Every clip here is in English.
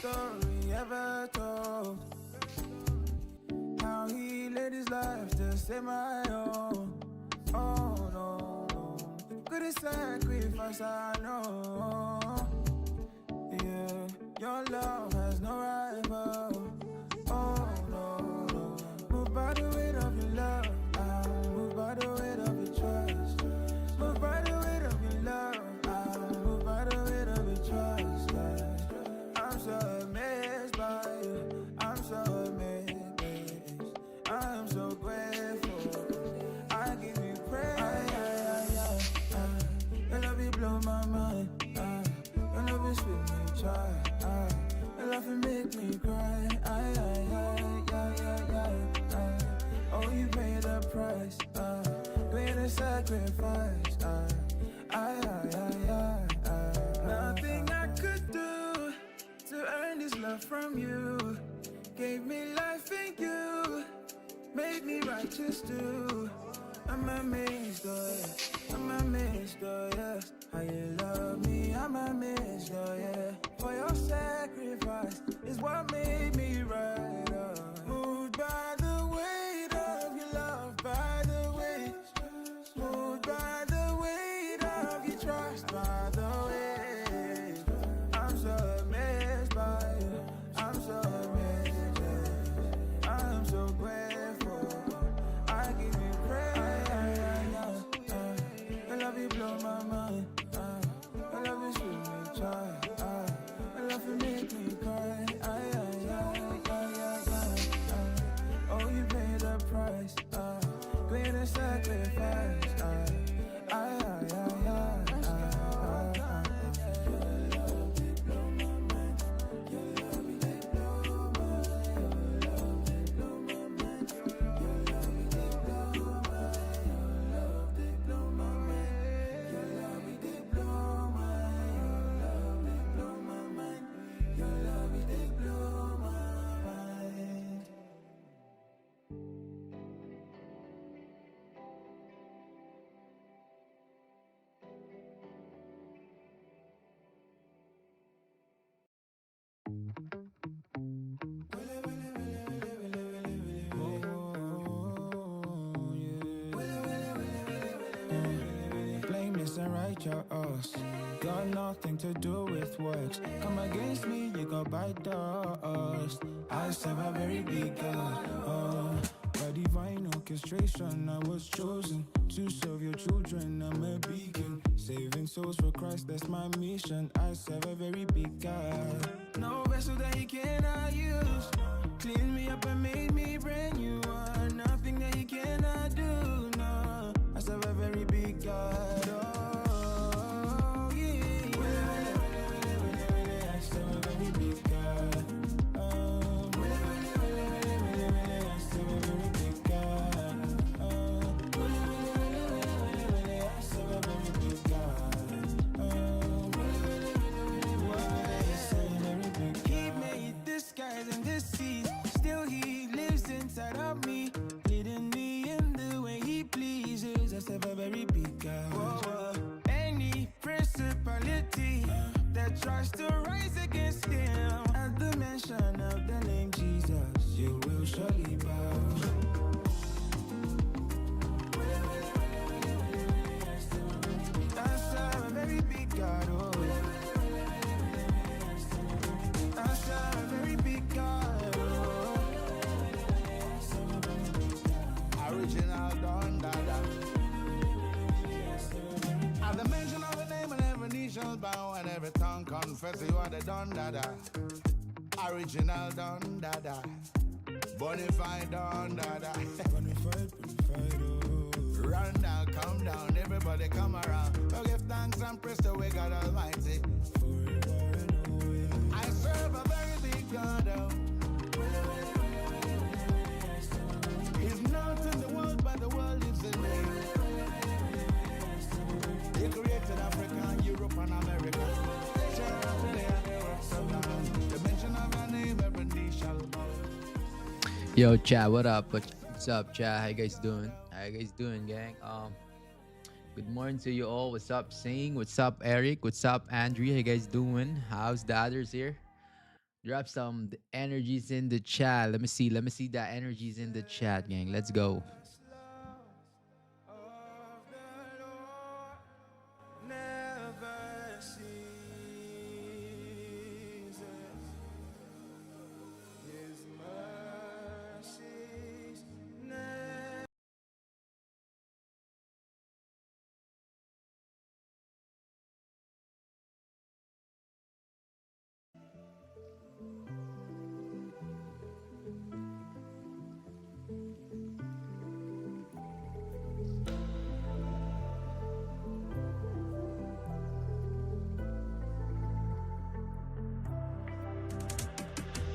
story ever told. How he laid his life to save my own. Oh no, no. Couldn't sacrifice, I know. Yeah, your love has no rival. Oh no, no. Moved by the weight of your love. I'm moved by the weight of your trust. Moved by the weight of your love. I'm moved by the weight of your trust. I'm so amazed by you. I'm so amazed. I'm so grateful. I give you praise. Your love, you blow my mind. Your love is sweet, me try. Your love, you make me cry. Oh, you pay the price. Pay the sacrifice. Nothing I could do to earn this love from you. Gave me life in you. Made me righteous too. I'm amazed, oh yeah. I'm amazed, oh yeah. How you love me, I'm amazed, oh yeah. For your sacrifice is what made me right, oh. Moved by the weight of your love, by the weight. Moved by the weight of your trust, by the weight. I'm so amazed by you. I'm so amazed, yeah. I'm so grateful. I give you praise. Your love, you blow my mind. Your love is sweet, me try. Your love, you make me cry. Oh, you pay the price. Pay the sacrifice. Blameless and righteous, got nothing to do with works. Come against me, you go bite dust. I serve a very big God. By divine orchestration, I was chosen to serve your children. I'm a beacon, saving souls for Christ. That's my mission. I serve a very big God. No vessel that He cannot use. Clean me up and made me brand new. Nothing that He cannot do. No, I serve a very big God. Oh, yeah. I serve a very big God. I serve a very big God. I serve a very big God. He made the skies and the seas. Still He lives inside of me, leading me in the way He pleases. I serve a very big God. Whoa. Any principality that tries to rise against Him, at the mention of the name Jesus, you will surely bow. I serve a very big God. Oh. I serve a very big God. Original Don Dada. At the mention of the name, and every knee shall bow, and every tongue confess you are the Don Dada. Original Don Dada. Bonafide Don Dada. Bonafide, oh. Run down, come down, everybody come around. Oh, give thanks and praise to we God Almighty. I serve a very big God. He's not in the world, but the world is in him. He created Africa, Europe, and America. The mention of our name, every knee shall bow. Yo, chat, what up? What's up, chat? How you guys doing? How you guys doing, gang? Good morning to you all. What's up, Sing? What's up, Eric? What's up, Andrea? How you guys doing? How's the others here? Drop some energies in the chat. Let me see. Let me see that energies in the chat, gang. Let's go. Of the Lord never ceases. His mercies never.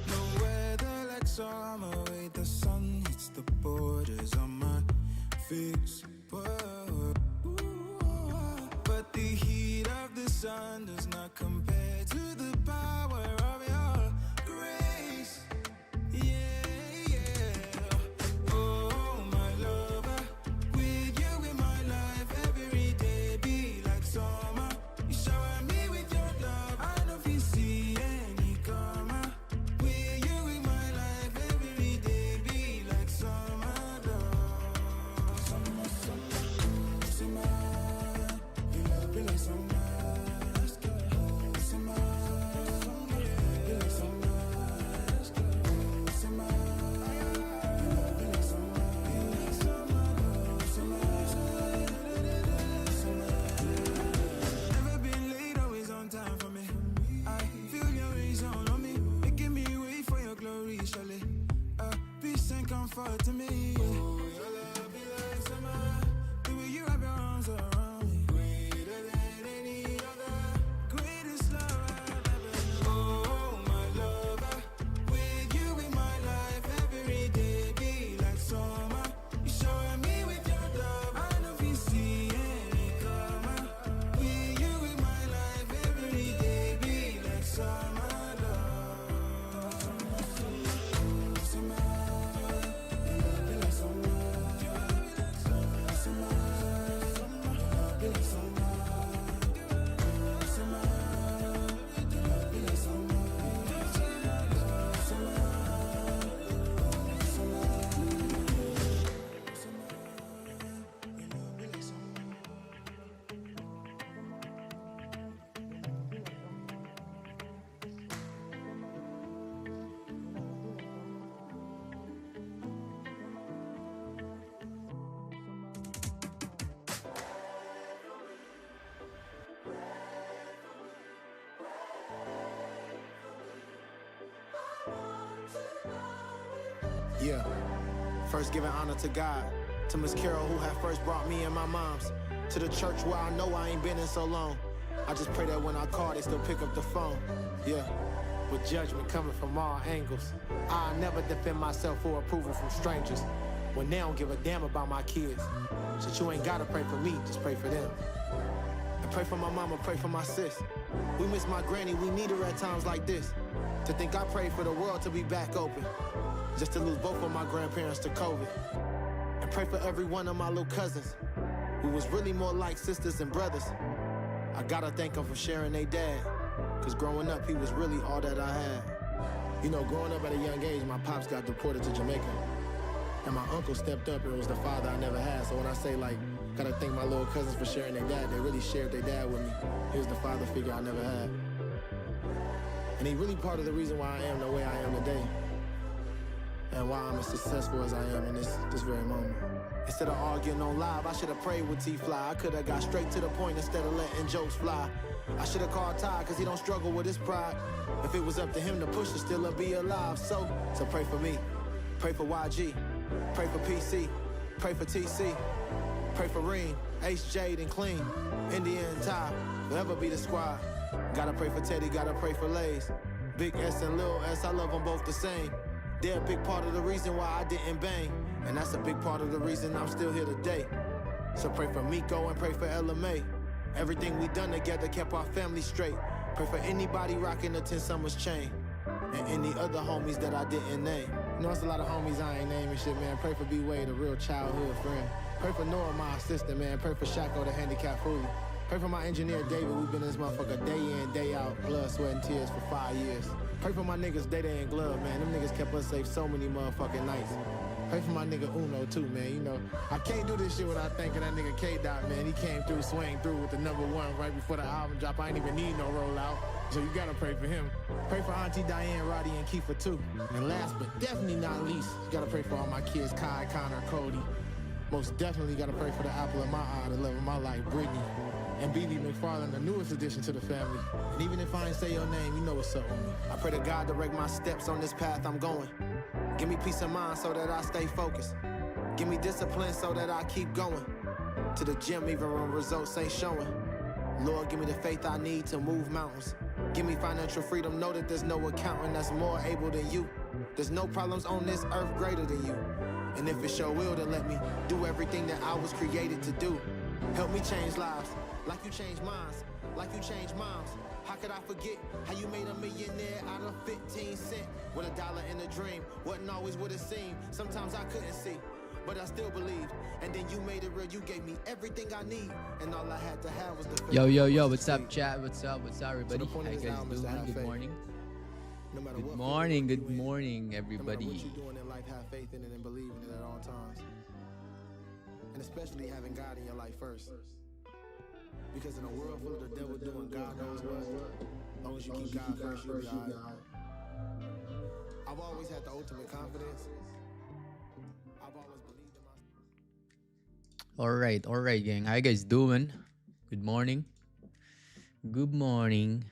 No weather like summer, wait, the sun hits the borders on my face. Whoa. But the heat of the sun does not compare to the power of your grace. Yeah, yeah. Oh, my lover, with you in my life, every day be like summer. You shower me with your love, I don't feel see any karma. With you in my life, every day be like summer, love. Summer, summer, summer. You love me like summer. Summer, you like summer. Summer, you love me like summer. Never been late, always on time for me. I feel your rays all on me, making me wait for your glory, surely. Peace and comfort to me. Oh, your love be like summer. The way you wrap your arms around me, greater than any other, greatest love I've ever known. Oh, my lover, with you in my life, every day be like summer. You shower me with your love, I know if you see any karma. With you in my life, every day be like summer, love. Summer, you love me like summer. Summer, you love me like summer. Summer, you love me like summer. Yeah. First giving honor to God, to Miss Carol who had first brought me and my moms, to the church where I know I ain't been in so long. I just pray that when I call, they still pick up the phone. Yeah. With judgment coming from all angles, I never defend myself for approval from strangers when they don't give a damn about my kids. So you ain't gotta pray for me, just pray for them. And pray for my mama, pray for my sis. We miss my granny, we need her at times like this. To think I prayed for the world to be back open, just to lose both of my grandparents to COVID. And pray for every one of my little cousins, who was really more like sisters and brothers. I gotta thank them for sharing their dad, cause growing up, he was really all that I had. You know, growing up at a young age, my pops got deported to Jamaica. And my uncle stepped up and was the father I never had. So when I say like, gotta thank my little cousins for sharing their dad, they really shared their dad with me. He was the father figure I never had. And he really part of the reason why I am the way I am today. And why I'm as successful as I am in this very moment. Instead of arguing on live, I should have prayed with T-Fly. I could have got straight to the point instead of letting jokes fly. I should have called Ty, cause he don't struggle with his pride. If it was up to him to push it, still be alive. So pray for me, pray for YG, pray for PC, pray for TC, pray for Reem, Ace, Jade, and Clean, India and Ty, forever be the squad. Gotta pray for Teddy, gotta pray for Lays. Big S and Lil S, I love them both the same. They're a big part of the reason why I didn't bang. And that's a big part of the reason I'm still here today. So pray for Miko and pray for LMA. Everything we done together kept our family straight. Pray for anybody rocking the 10 Summers chain. And any other homies that I didn't name. You know, it's a lot of homies I ain't naming shit, man. Pray for B-Wade, a real childhood friend. Pray for Noah, my assistant, man. Pray for Shako, the handicapped foodie. Pray for my engineer, David. We've been in this motherfucker day in, day out. Blood, sweat, and tears for 5 years. Pray for my niggas Day Day and Glove, man. Them niggas kept us safe so many motherfucking nights. Pray for my nigga Uno too, man. You know, I can't do this shit without thanking that nigga K-Dot, man. He came through, swing through with the #1 right before the album drop. I ain't even need no rollout. So you gotta pray for him. Pray for Auntie Diane, Roddy, and Kiefer too. And last but definitely not least, you gotta pray for all my kids, Kai, Connor, Cody. Most definitely gotta pray for the apple of my eye, the love of my life, Brittany. And BB McFarland, the newest addition to the family. And even if I ain't say your name, you know what's up with me. I pray to God direct my steps on this path I'm going. Give me peace of mind so that I stay focused. Give me discipline so that I keep going. To the gym even when results ain't showing. Lord, give me the faith I need to move mountains. Give me financial freedom, know that there's no accountant that's more able than you. There's no problems on this earth greater than you. And if it's your will, then let me do everything that I was created to do. Help me change lives, like you changed minds, like you changed moms. How could I forget how you made a millionaire out of 15 cents? With $1 in a dream, wasn't always what it seemed. Sometimes I couldn't see, but I still believed. And then you made it real, you gave me everything I need. And all I had to have was the faith. Yo, what's up, chat? What's up, everybody? How you guys doing? Good morning. No matter Good what morning, faith good you morning, in, no matter what everybody. you're doing in life, have faith in it and believe in it at all times. And especially having God in your life first. Because in a world full of the devil doing God knows what, as long as you keep God first, you'll be all right. I've always had the ultimate confidence. I've always believed in myself. All right, gang. How you guys doing? Good morning. Good morning.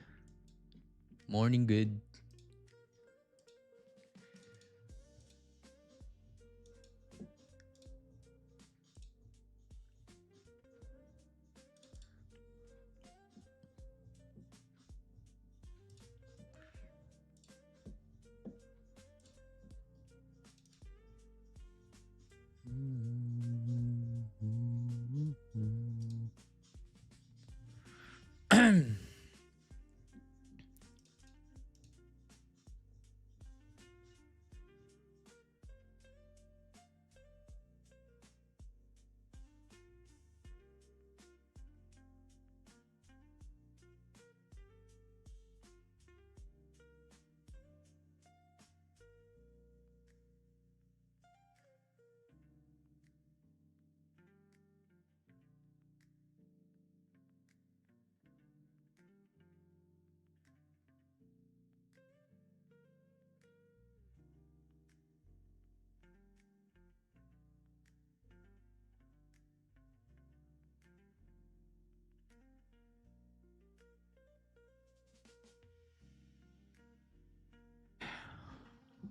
Morning, good.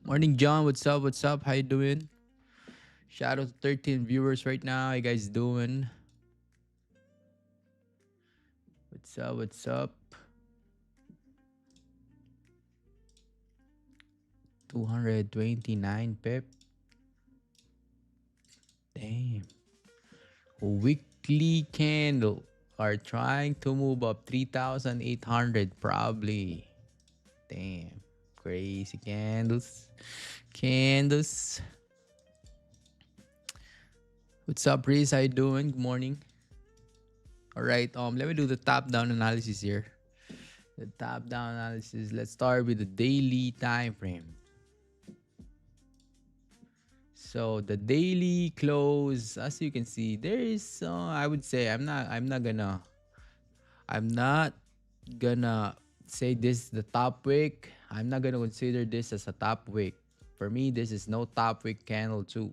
Morning, John. What's up? What's up? How you doing? Shout out to 13 viewers right now. How you guys doing? What's up? What's up? 229 pip. Damn. Weekly candle are trying to move up 3,800 probably. Damn. Crazy candles. Candles. What's up, Reese? How you doing? Good morning. All right. Let me do the top-down analysis here. The top-down analysis. Let's start with the daily time frame. So the daily close, as you can see, there is. I would say I'm not gonna say this is the top wick. I'm not gonna consider this as a top wick. For me, this is no top wick candle too.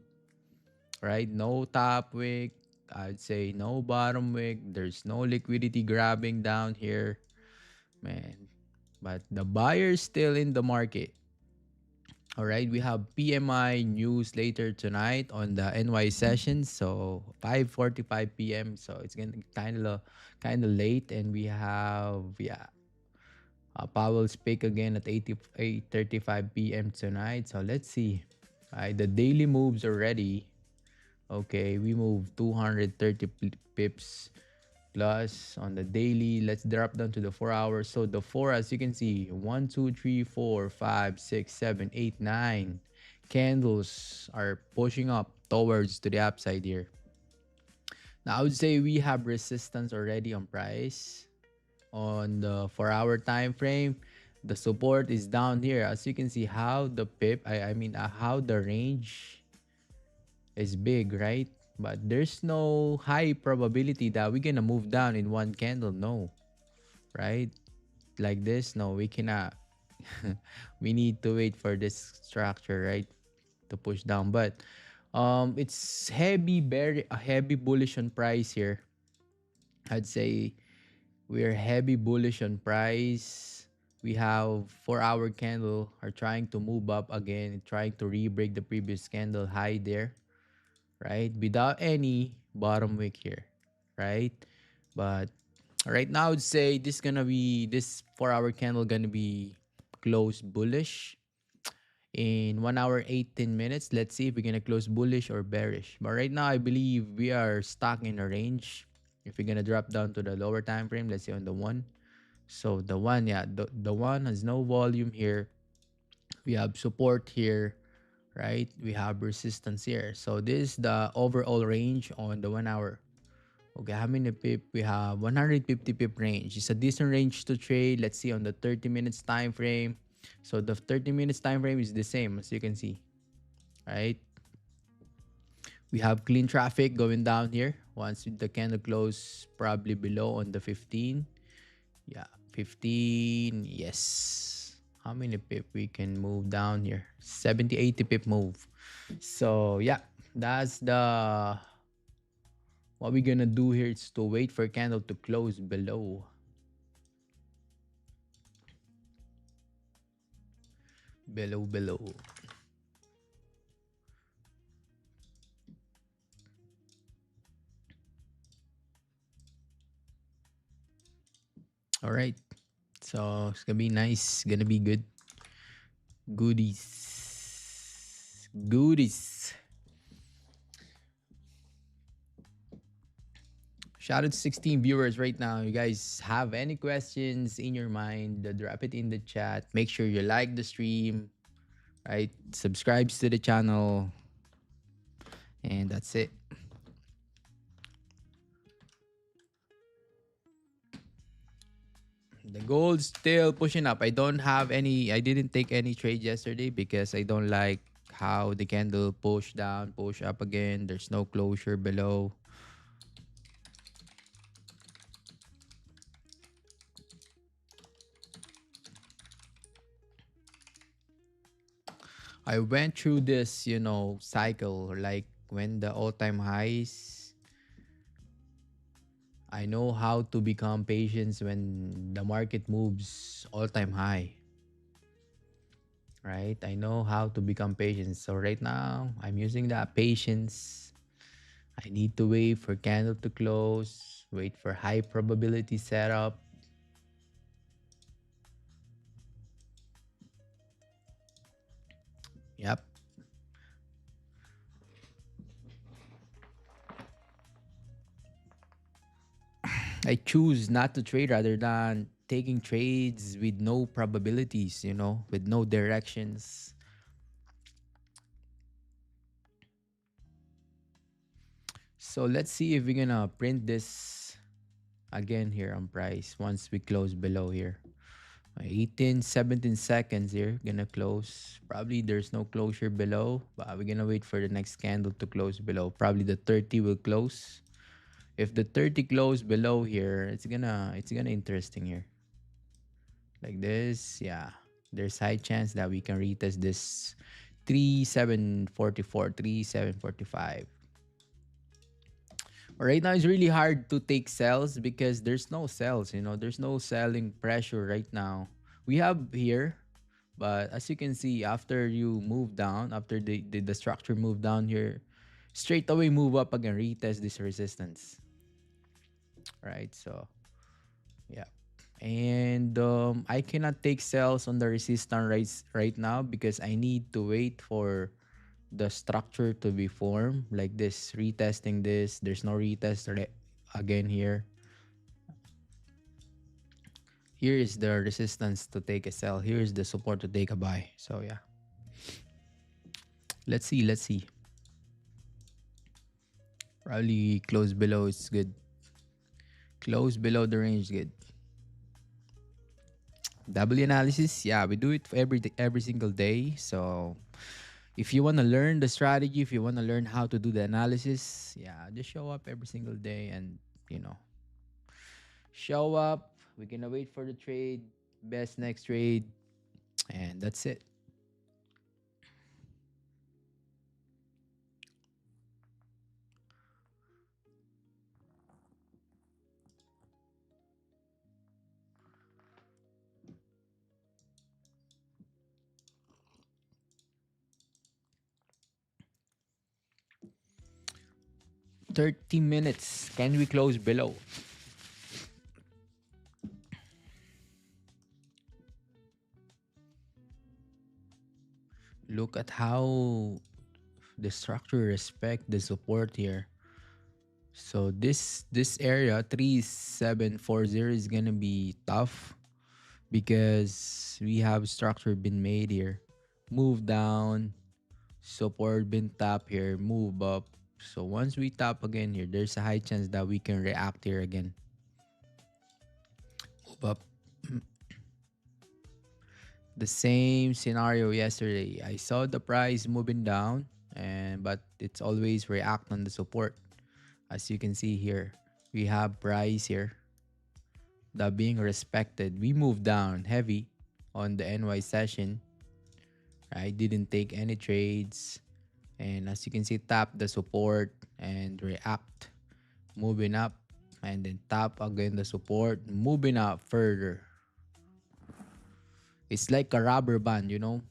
Right? No top wick. I'd say no bottom wick. There's no liquidity grabbing down here, man. But the buyer's still in the market. All right, we have PMI news later tonight on the NY session, so 5:45 p.m. So it's gonna kind of late, and we have Powell speak again at 8:35 p.m. tonight. So let's see. All right, the daily moves already. Okay, we moved 230 pips plus on the daily. Let's drop down to the 4 hours. So the 4, as you can see, 1 2 3 4 5 6 7 8 9 candles are pushing up towards to the upside here. Now I would say we have resistance already on price on the 4-hour time frame. The support is down here. As you can see, how the pip, I mean, how the range is big, right? But there's no high probability that we're gonna move down in one candle. No, right? Like this, no, we cannot. We need to wait for this structure, right, to push down. But it's heavy, very a heavy bullish on price here. I'd say we're heavy bullish on price. We have 4-hour candle are trying to move up again, trying to re-break the previous candle high there, right? Without any bottom wick here, right? But right now, I'd say this 4-hour candle gonna be close bullish in 1 hour 18 minutes. Let's see if we're gonna close bullish or bearish. But right now, I believe we are stuck in a range. If we're gonna drop down to the lower time frame, let's say on the one. So the one, yeah, the one has no volume here. We have support here, right? We have resistance here. So this is the overall range on the 1 hour. Okay, how many pip? We have 150 pip range. It's a decent range to trade. Let's see on the 30 minutes time frame. So the 30 minutes time frame is the same as you can see, right? We have clean traffic going down here. Once the candle close probably below on the 15. Yeah, 15. Yes. How many pip we can move down here? 70, 80 pip move. So yeah, that's the what we're gonna do here is to wait for candle to close below. Below. All right. So it's gonna be nice. Gonna be good. Goodies. Shout out to 16 viewers right now. You guys have any questions in your mind, drop it in the chat. Make sure you like the stream, right? Subscribes to the channel. And that's it. The gold's still pushing up. I didn't take any trade yesterday because I don't like how the candle push down, push up again. There's no closure below. I went through this, cycle, like when the all-time highs. I know how to become patient when the market moves all-time high. Right? I know how to become patient. So right now, I'm using that patience. I need to wait for candle to close, wait for high probability setup. Yep. I choose not to trade rather than taking trades with no probabilities, with no directions. So let's see if we're gonna print this again here on price once we close below here. 18, 17 seconds here, gonna close. Probably there's no closure below, but we're gonna wait for the next candle to close below. Probably the 30 will close. If the 30 close below here, it's gonna interesting here. Like this, yeah. There's high chance that we can retest this 3744, 3745. Right now it's really hard to take sells because there's no sells, there's no selling pressure right now. We have here, but as you can see, after you move down, after the structure move down here, straight away move up again, retest this resistance. Right? So yeah. And I cannot take sells on the resistance right now because I need to wait for the structure to be formed like this. Retesting this, there's no retest again here. Here is the resistance to take a sell. Here is the support to take a buy. So yeah, let's see. Probably close below is good. Close below the range is good. W analysis, yeah, we do it for every single day. So if you want to learn the strategy, if you want to learn how to do the analysis, yeah, just show up every single day and you know show up. We're gonna wait for the trade, best next trade, and that's it. 30 minutes. Can we close below? Look at how the structure respect the support here. So this area 3740 is gonna be tough because we have structure been made here. Move down, support been tapped here, move up. So once we tap again here, there's a high chance that we can react here again. Move up. The same scenario yesterday. I saw the price moving down and but it's always react on the support. As you can see here, we have price here that being respected. We moved down heavy on the NY session. I didn't take any trades. And as you can see, tap the support and react. Moving up. And then tap again the support. Moving up further. It's like a rubber band, you know?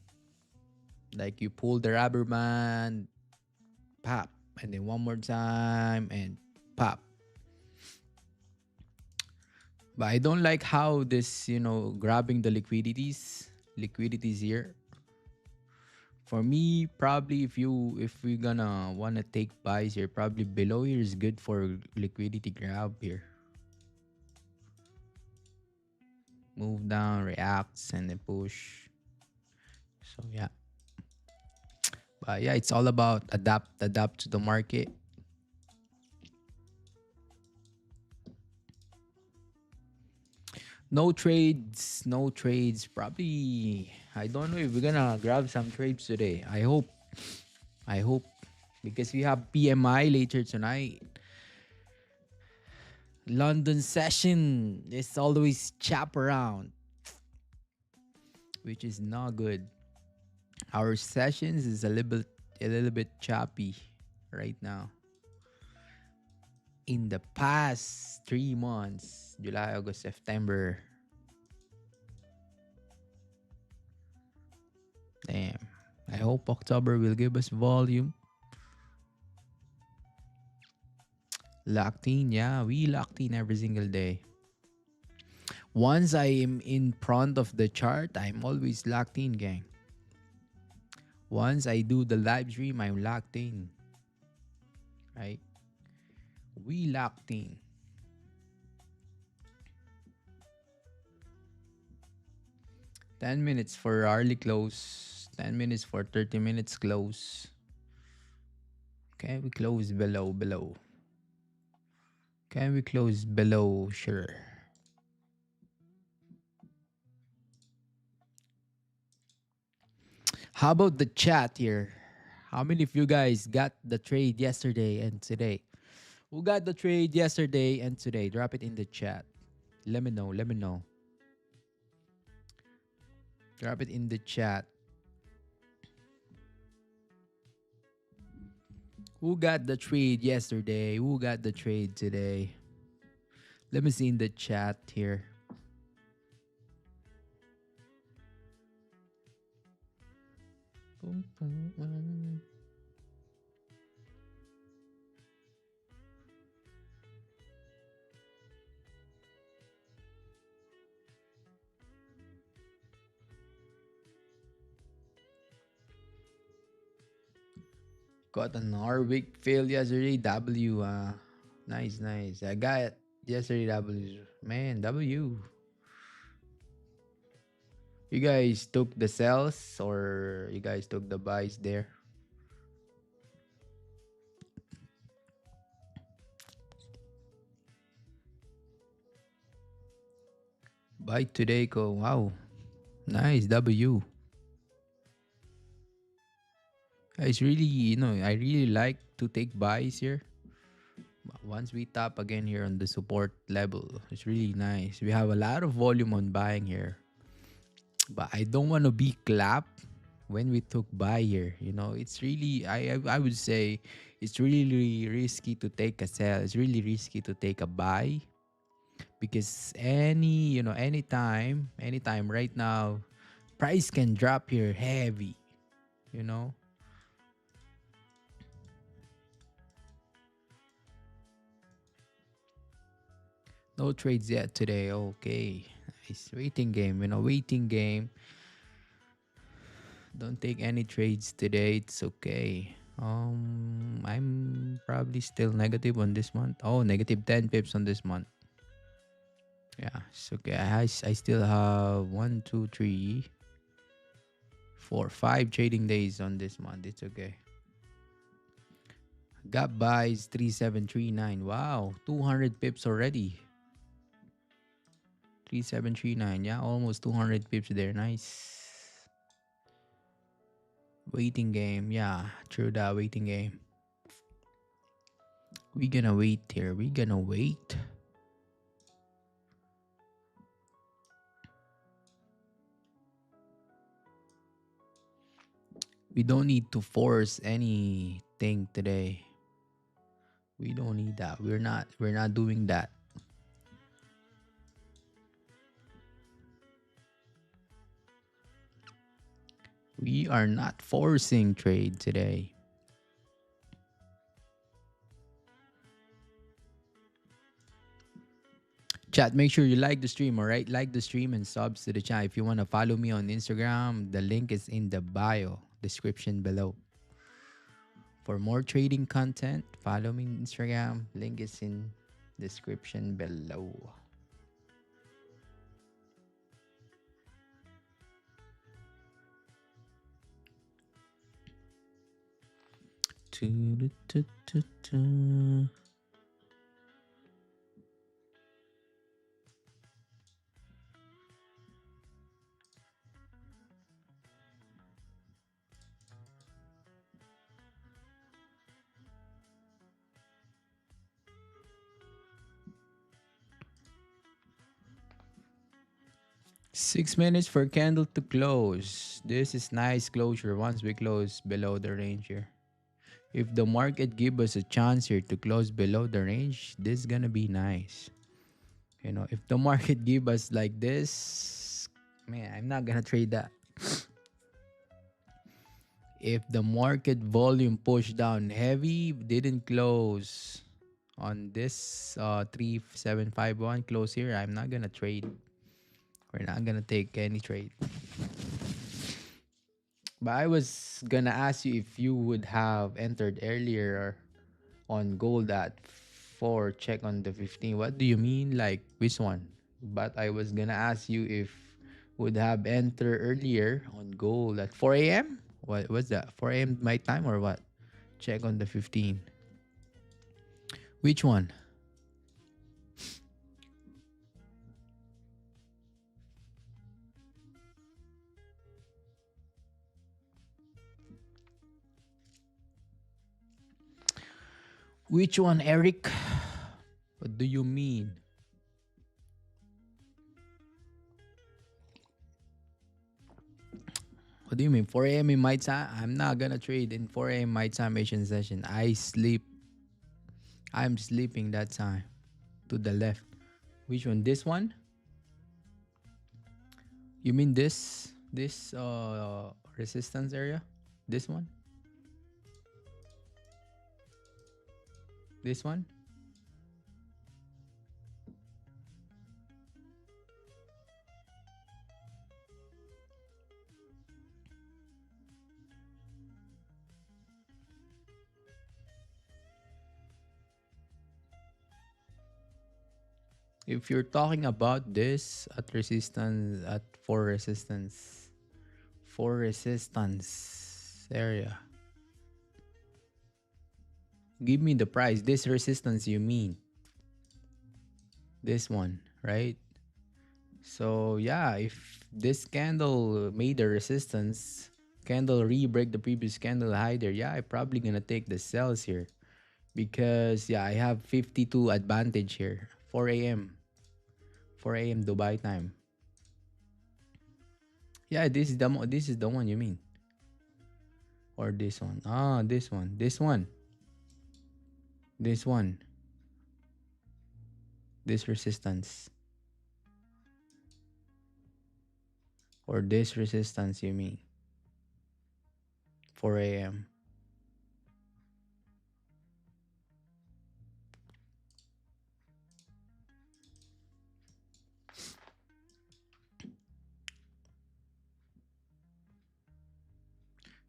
Like you pull the rubber band, pop. And then one more time and pop. But I don't like how this, grabbing the liquidities here. For me, probably if we're gonna wanna take buys here, probably below here is good for liquidity grab here. Move down, reacts, and then push. So yeah. But yeah, it's all about adapt to the market. No trades. Probably I don't know if we're gonna grab some trades today. I hope because we have PMI later tonight. London session is always chop around, which is not good. Our sessions is a little bit choppy right now. In the past 3 months, July, August, September. Damn. I hope October will give us volume. Locked in, yeah, we locked in every single day. Once I am in front of the chart, I'm always locked in, gang. Once I do the live stream, I'm locked in. Right? We locked in. Ten minutes for early close. 10 minutes for 30 minutes close. Okay, we close below. Can we close below? Sure. How about the chat here? How many of you guys got the trade yesterday and today? Who got the trade yesterday and today? Drop it in the chat. Let me know. Drop it in the chat. Who got the trade yesterday? Who got the trade today? Let me see in the chat here. Got an Norwick fail yesterday. W. Nice. I got it yesterday. W. Man, W. You guys took the sells or you guys took the buys there? Buy today, go. Wow. Nice W. It's really, I really like to take buys here. Once we tap again here on the support level, it's really nice. We have a lot of volume on buying here. But I don't want to be clapped when we took buy here. It's really, I would say, it's really risky to take a sell. It's really risky to take a buy because anytime right now, price can drop here heavy. You know, no trades yet today. Okay, nice waiting game. Waiting game. Don't take any trades today. It's okay. I'm probably still negative on this month. Oh, negative 10 pips on this month. Yeah, it's okay. I still have 1, 2, 3, 4, 5 trading days on this month. It's okay. Got buys 3739. Wow, 200 pips already. 3739. Yeah, almost 200 pips there. Nice. Waiting game. Yeah, true that waiting game. We gonna wait here. We gonna wait. We don't need to force anything today. We don't need that. We're not doing that. We are not forcing trade today. Chat, make sure you like the stream, all right? Like the stream and subs to the channel. If you want to follow me on Instagram, the link is in the bio description below. For more trading content, follow me on Instagram. Link is in description below. Tu-du-tu-tu-tu. 6 minutes for candle to close. This is nice closure once we close below the range here. If the market give us a chance here to close below the range, this is gonna be nice. If the market give us like this, man, I'm not gonna trade that. If the market volume pushed down heavy, didn't close on this 3751 close here, I'm not gonna trade. We're not gonna take any trade. But I was gonna ask you if you would have entered earlier on gold at 4, check on the 15. What do you mean? Like which one? But I was gonna ask you if would have entered earlier on gold at 4 a.m. What was that? 4 a.m. my time or what? Check on the 15. Which one? Which one, Eric? What do you mean? What do you mean? 4 a.m. in my time? I'm not gonna trade in 4 a.m. my time Asian session. I sleep. I'm sleeping that time. To the left. Which one? This one? You mean this resistance area? This one? This one? If you're talking about this at resistance, at for resistance area, give me the price. This resistance you mean? This one, right? So yeah, if this candle made a resistance, candle re-break the previous candle high there, yeah, I probably gonna take the sells here because yeah, I have 52 advantage here. 4 a.m. 4 a.m. Dubai time. Yeah, this is the one you mean, or this one? Ah, this one, this one, this one, this resistance, or this resistance you mean? 4 a.m.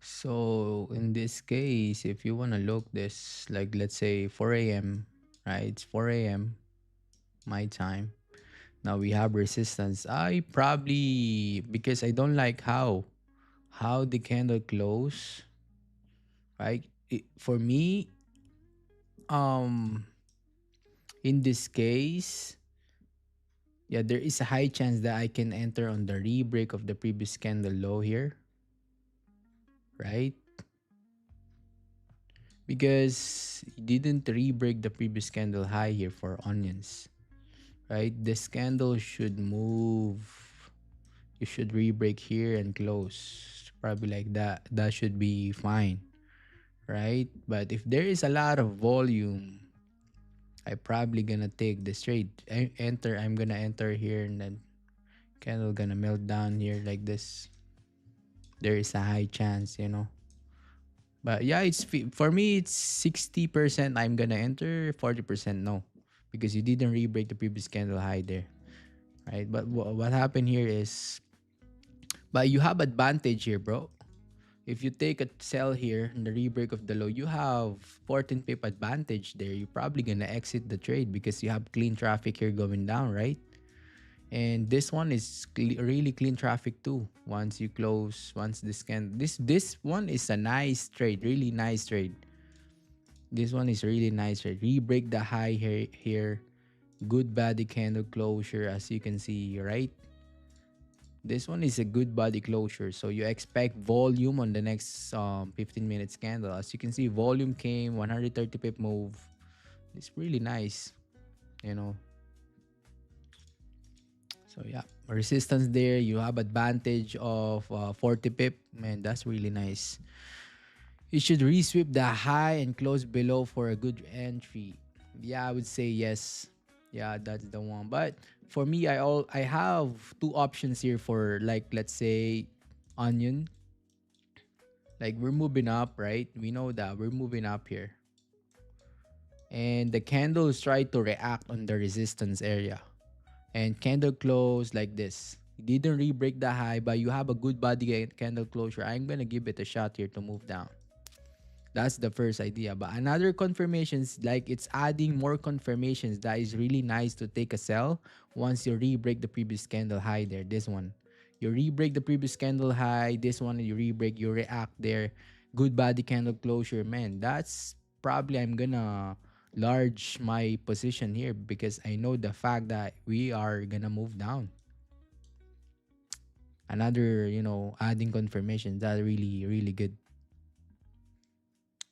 So in this case, if you wanna look this, like let's say 4 a.m., right? It's 4 a.m. my time. Now we have resistance. I probably, because I don't like how the candle close, right? For me, um, in this case, yeah, there is a high chance that I can enter on the re-break of the previous candle low here, right? Because it didn't re-break the previous candle high here for onions, right? This candle should move. You should re-break here and close, probably like that. That should be fine, right? But if there is a lot of volume, I probably gonna take this trade. Enter. I'm gonna enter here, and then candle gonna melt down here like this. There is a high chance, you know. But yeah, for me it's 60% I'm gonna enter, 40% no, because you didn't re-break the previous candle high there, right? But what happened here is, but you have advantage here, bro. If you take a sell here in the re-break of the low, you have 14 pip advantage there. You're probably gonna exit the trade because you have clean traffic here going down, right? And this one is really clean traffic too. Once you close, once this one is a nice trade, really nice trade. This one is really nice trade. Re-break the high here. Good body candle closure, as you can see, right? This one is a good body closure. So you expect volume on the next 15 minutes candle. As you can see, volume came 130 pip move. It's really nice, you know. So yeah, resistance there. You have advantage of 40 pip. Man, that's really nice. You should resweep the high and close below for a good entry. Yeah, I would say yes. Yeah, that's the one. But for me, I have two options here for, like, let's say onion. Like, we're moving up, right? We know that we're moving up here. And the candles try to react on the resistance area. And candle close like this. You didn't re-break the high, but you have a good body candle closure. I'm gonna give it a shot here to move down. That's the first idea. But another confirmations, like it's adding more confirmations, that is really nice to take a sell once you re-break the previous candle high there. This one. You re-break the previous candle high. This one, you re-break, you react there. Good body candle closure. Man, that's probably I'm gonna large my position here because I know the fact that we are gonna move down. Another, adding confirmation. That really, really good.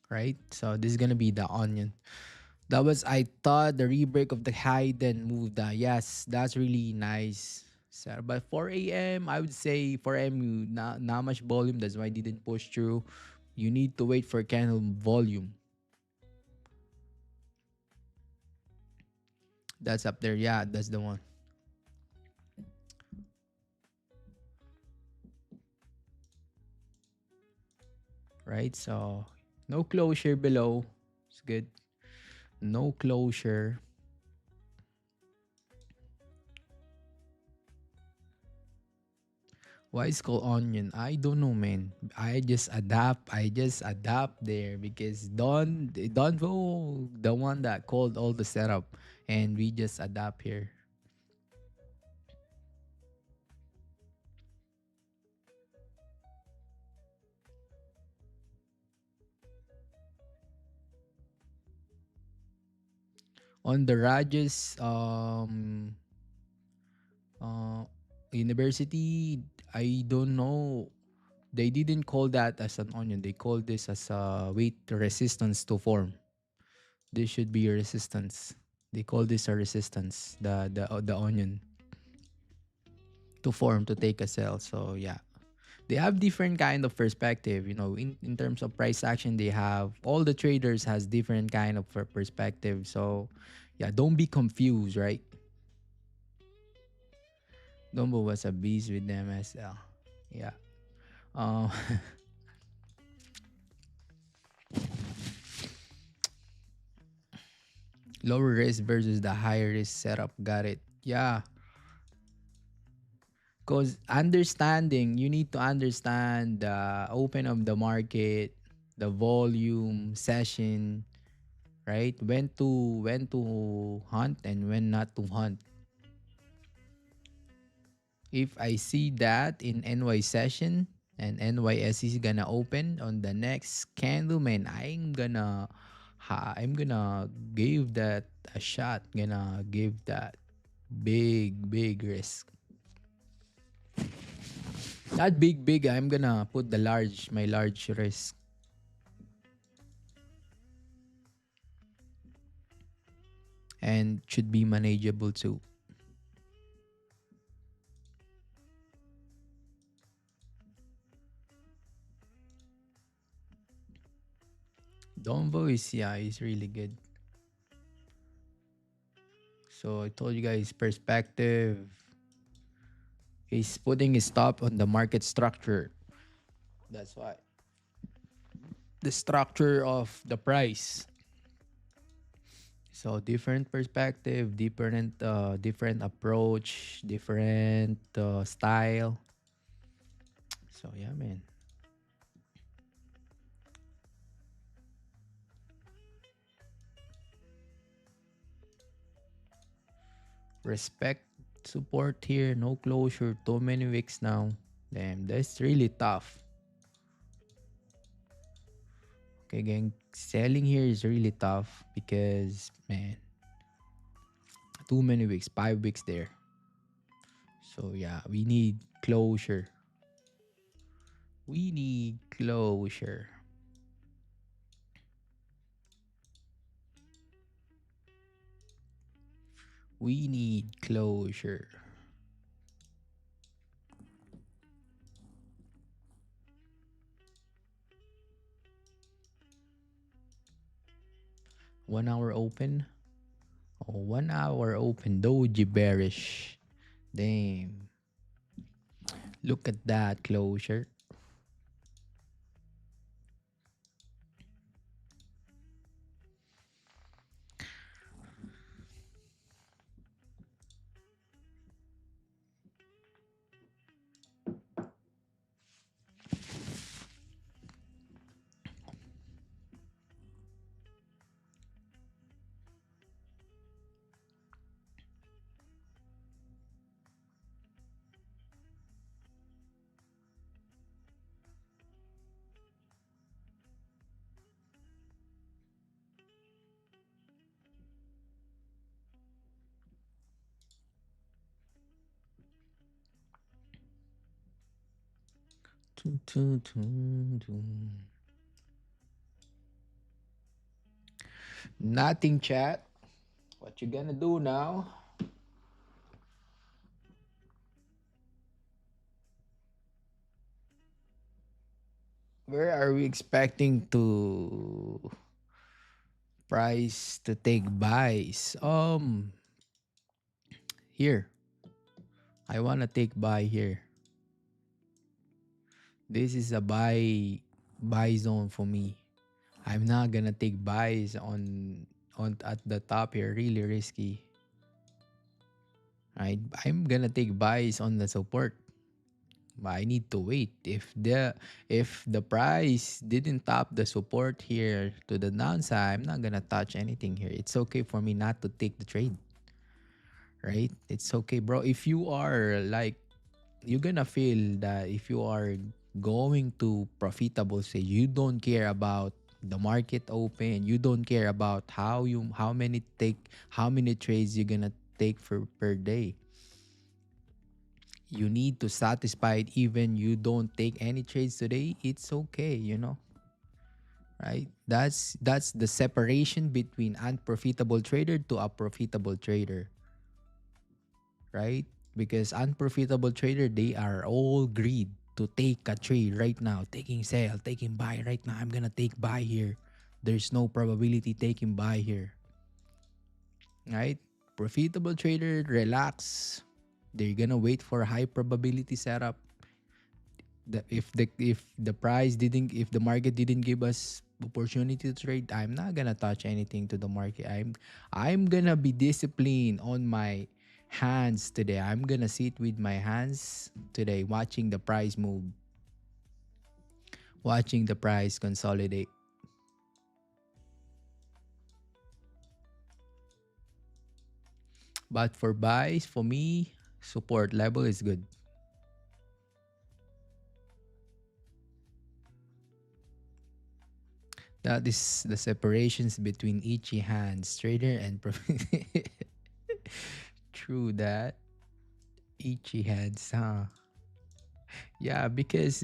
Right? So this is gonna be the onion. That was, I thought, the rebreak of the high then moved down. Yes, that's really nice. So, but 4 a.m., I would say 4 a.m. Not much volume. That's why I didn't push through. You need to wait for candle volume. That's up there. Yeah, that's the one. Right? So no closure below. It's good. No closure. Why is called onion? I don't know, man. I just adapt. I just adapt there because Don go the one that called all the setup, and we just adapt here. On the Rajas, University, I don't know. They didn't call that as an onion. They called this as a weight resistance to form. This should be a resistance. They call this a resistance, the onion to form to take a sell. So yeah, they have different kind of perspective. In terms of price action, they have all the traders has different kind of perspective. So yeah, don't be confused, right? Dumbo was a beast with the MSL. Yeah. Um, lower risk versus the higher risk setup. Got it. Yeah. Because understanding, you need to understand the open of the market, the volume, session, right? When to hunt and when not to hunt. If I see that in NY session and NYSE is gonna open on the next candle, man, I'm gonna give that a shot. Gonna give that big risk. Not big. I'm gonna put my large risk. And should be manageable too. Donvo is really good. So I told you guys perspective. He's putting his stop on the market structure. That's why. The structure of the price. So different perspective, different approach, different style. So yeah, man. Respect support here, no closure, too many weeks now. Damn, that's really tough. Okay, gang, selling here is really tough because man, too many weeks, 5 weeks there. So yeah, we need closure. We need closure. We need closure. One hour open. Oh, 1 hour open. Doji bearish. Damn. Look at that closure. Dun, dun, dun, dun. Nothing, chat. What you gonna do now? Where are we expecting to price to take buys? Here. I wanna take buy here. This is a buy zone for me. I'm not gonna take buys on at the top here. Really risky. Right? I'm gonna take buys on the support. But I need to wait. If the price didn't top the support here to the downside, I'm not gonna touch anything here. It's okay for me not to take the trade. Right? It's okay, bro. If you are like you're gonna feel that if you are going to profitable stage, you don't care about the market open, you don't care about how many trades you're gonna take for per day. you need to satisfy it even you don't take any trades today. It's okay, right? That's the separation between unprofitable trader to a profitable trader, right? Because unprofitable trader, they are all greed to take a trade right now, taking sell, taking buy right now. I'm gonna take buy here. There's no probability taking buy here, right? Profitable trader, relax. They're gonna wait for a high probability setup. If the price didn't, if the market didn't give us opportunity to trade, I'm not gonna touch anything to the market. I'm gonna be disciplined on my hands today. I'm gonna sit with my hands today, watching the price move, watching the price consolidate. But for buys, for me, support level is good. That is the separations between itchy hands trader and True that. Itchy hands, huh? Yeah, because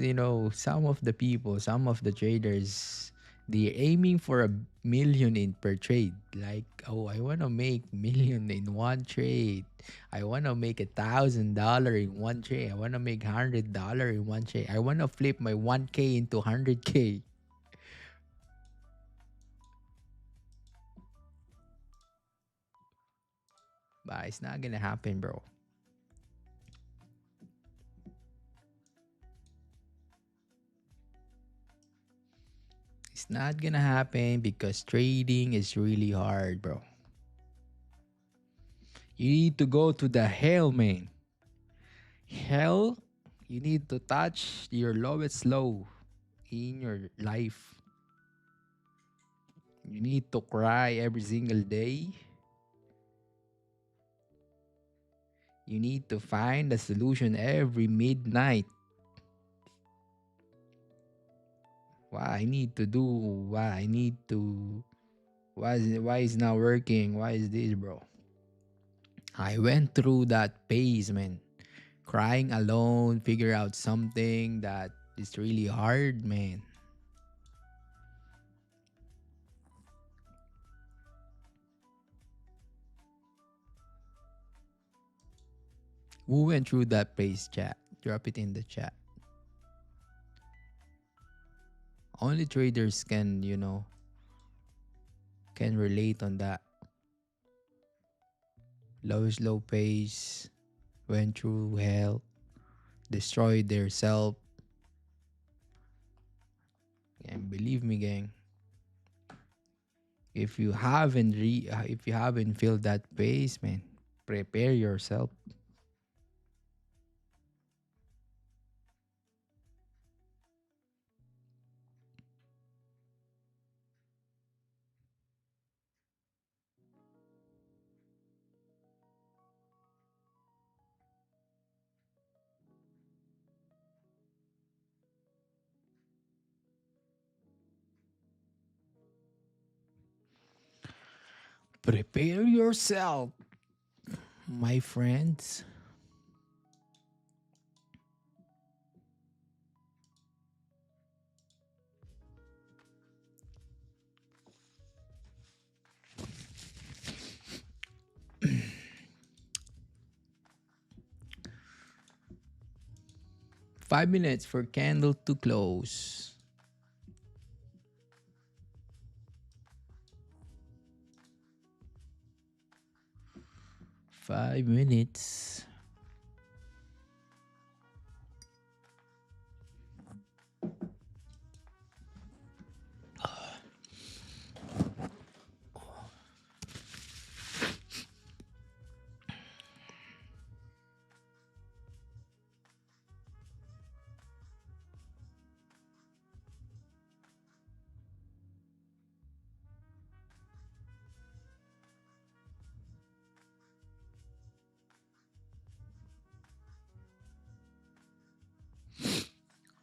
some of the people, some of the traders, they're aiming for a million in per trade. Like, oh, I wanna make million in one trade. I wanna make $1,000 in one trade. I wanna make $100 in one trade. I wanna flip my 1K into 100K. But it's not gonna happen, bro. It's not gonna happen because trading is really hard, bro. You need to go to the hell, man. Hell, you need to touch your lowest low in your life. You need to cry every single day. You need to find a solution every midnight. Why I need to do? Why I need to? Why is not working? Why is this, bro? I went through that phase, man. Crying alone, figure out something that is really hard, man. Who went through that phase, chat? Drop it in the chat. Only traders can relate on that. Lowest low pace, went through hell, destroyed their self. And believe me, gang, if you haven't felt that pace, man, prepare yourself. Prepare yourself, my friends. 5 minutes for candle to close. 5 minutes.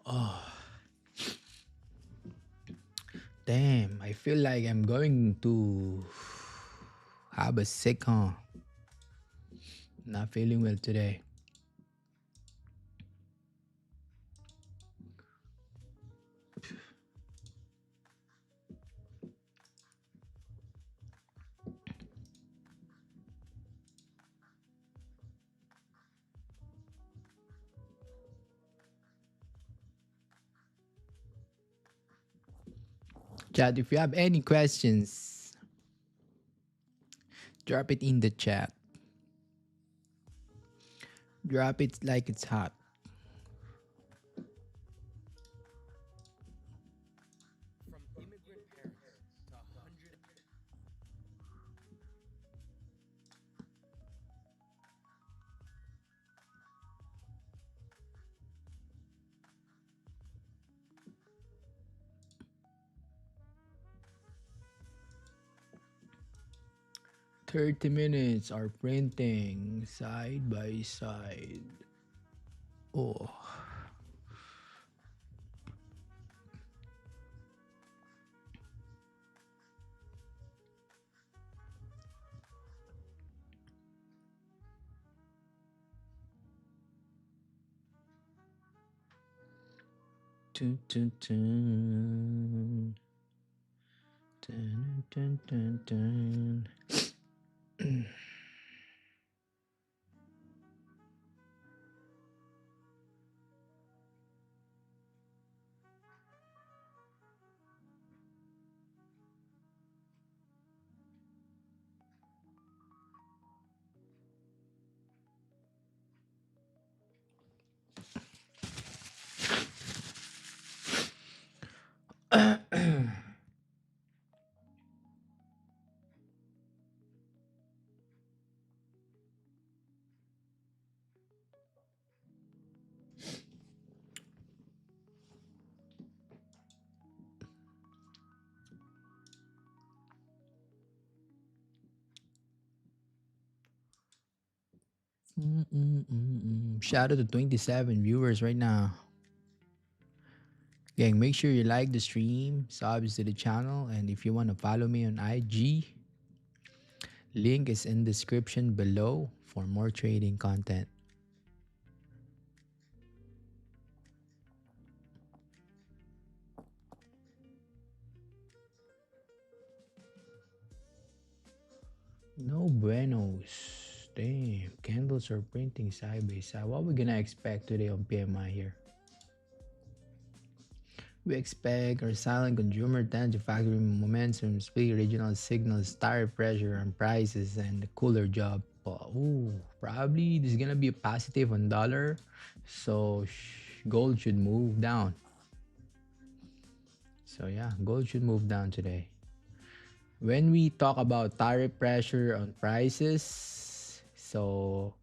Oh, damn. I feel like I'm going to have a sick, huh? Not feeling well today. Chat, if you have any questions, drop it in the chat. Drop it like it's hot. From immigrant parents to 100. 30 minutes are printing side by side. Oh. Dun, dun, dun. Dun, dun, dun, dun. Shout out to 27 viewers right now. Gang, make sure you like the stream, subs to the channel, and if you want to follow me on IG, link is in description below for more trading content. No buenos. Damn, candles are printing side by side. What we gonna expect today on PMI here? We expect our silent consumer tend to factor in momentum, split regional signals, tariff pressure on prices, and the cooler job. Probably this is gonna be a positive on dollar, so gold should move down. So yeah, gold should move down today. When we talk about tariff pressure on prices, so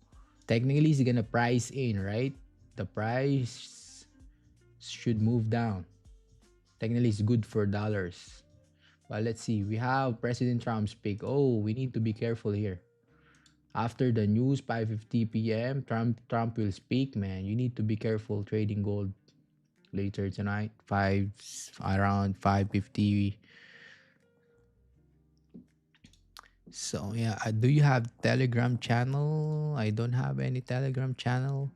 technically it's gonna price in, right? The price should move down. Technically it's good for dollars. But let's see. We have President Trump speak. Oh, we need to be careful here. After the news, 5:50 p.m., Trump will speak. Man, you need to be careful trading gold later tonight. Around 5:50. So yeah, do you have Telegram channel? I don't have any Telegram channel.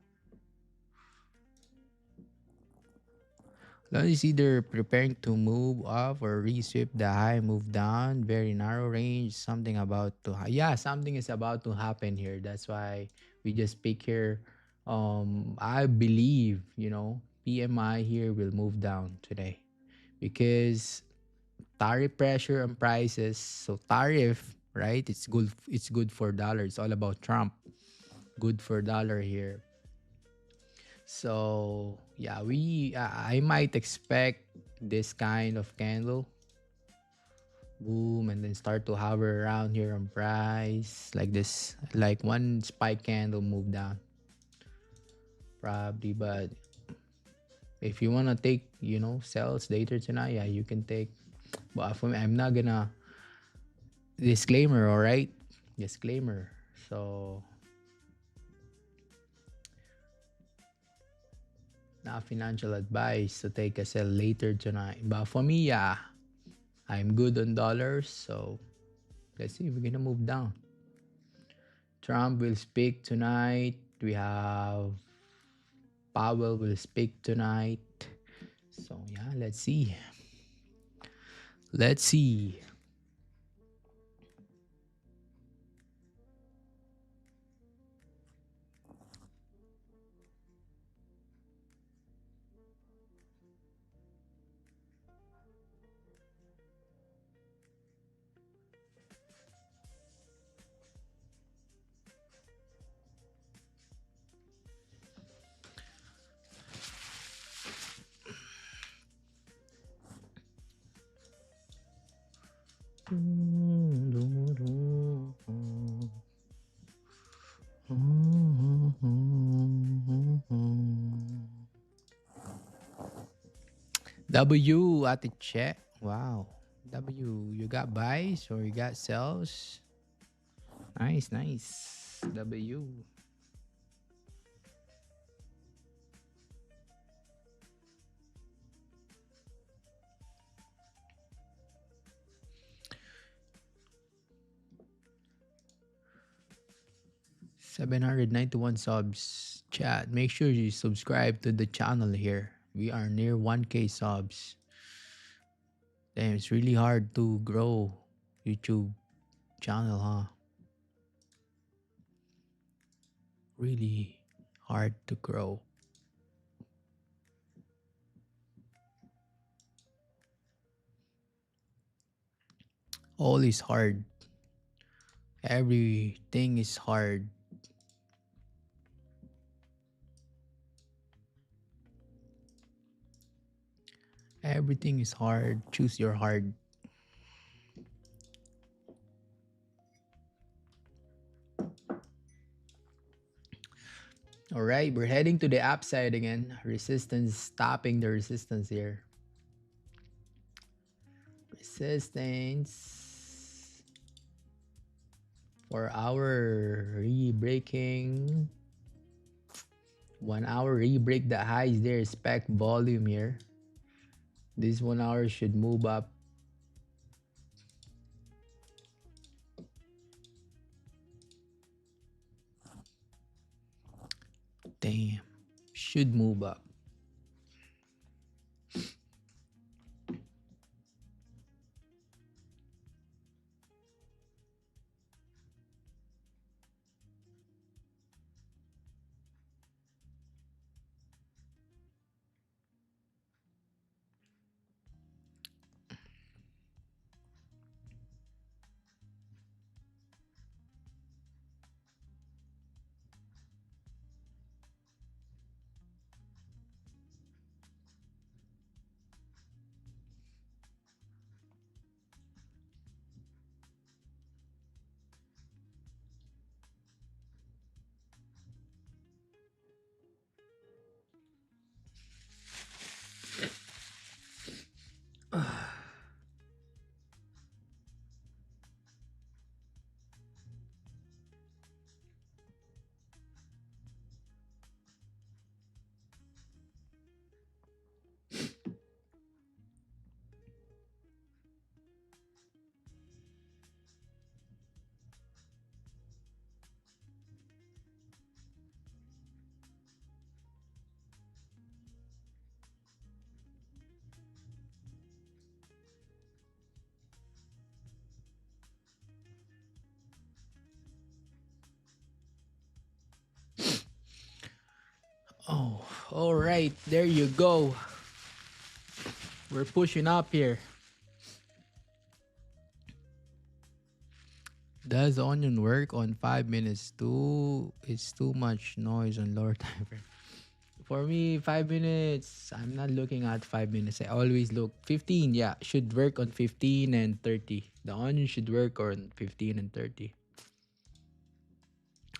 Long is either preparing to move up or resweep the high, move down, very narrow range. Something about to something is about to happen here. That's why we just pick here. I believe PMI here will move down today because tariff pressure on prices. So tariff, right? It's good. It's good for dollar. It's all about Trump. Good for dollar here. So yeah, I might expect this kind of candle, boom, and then start to hover around here on price like this, like one spike candle move down, probably. But if you wanna take, sales later tonight, yeah, you can take. But for me, I'm not gonna disclaimer, all right, disclaimer. So not financial advice to take a sell later tonight. But for me, yeah, I'm good on dollars. So let's see if we're gonna move down. Trump will speak tonight. We have Powell will speak tonight. So yeah, let's see. Let's see. W at the check. Wow. W, you got buys or you got sells? Nice, nice. W. $791 subs. Chat, make sure you subscribe to the channel here. We are near 1K subs. Damn, it's really hard to grow YouTube channel, huh? Really hard to grow. All is hard. Everything is hard. Everything is hard. Choose your hard. All right, we're heading to the upside again. Resistance, stopping the resistance here. Resistance for our re-breaking. 1 hour re-break the highs there. Spec volume here. This 1 hour should move up. Damn. Should move up. Oh, all right. There you go. We're pushing up here. Does onion work on 5 minutes? It's too much noise on lower time frame. For me, 5 minutes, I'm not looking at 5 minutes. I always look 15. Yeah, should work on 15 and 30. The onion should work on 15 and 30.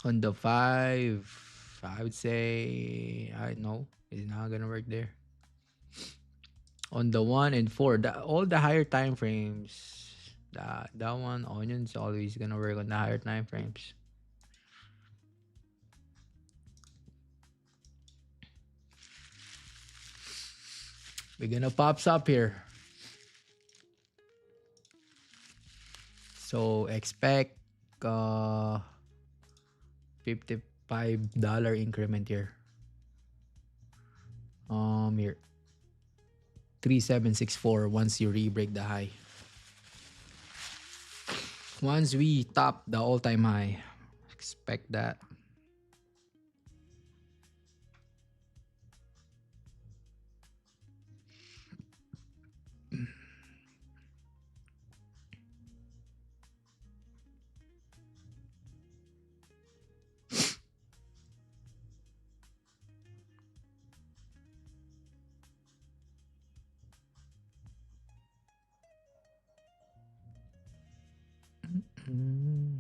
On the 5, I would say, I know, it's not gonna work there. On the 1 and 4, all the higher time frames, that one, onion's always gonna work on the higher time frames. We're gonna pops up here. So expect $55 increment here. Here. 3764 once you re-break the high. Once we top the all-time high, expect that. Mm.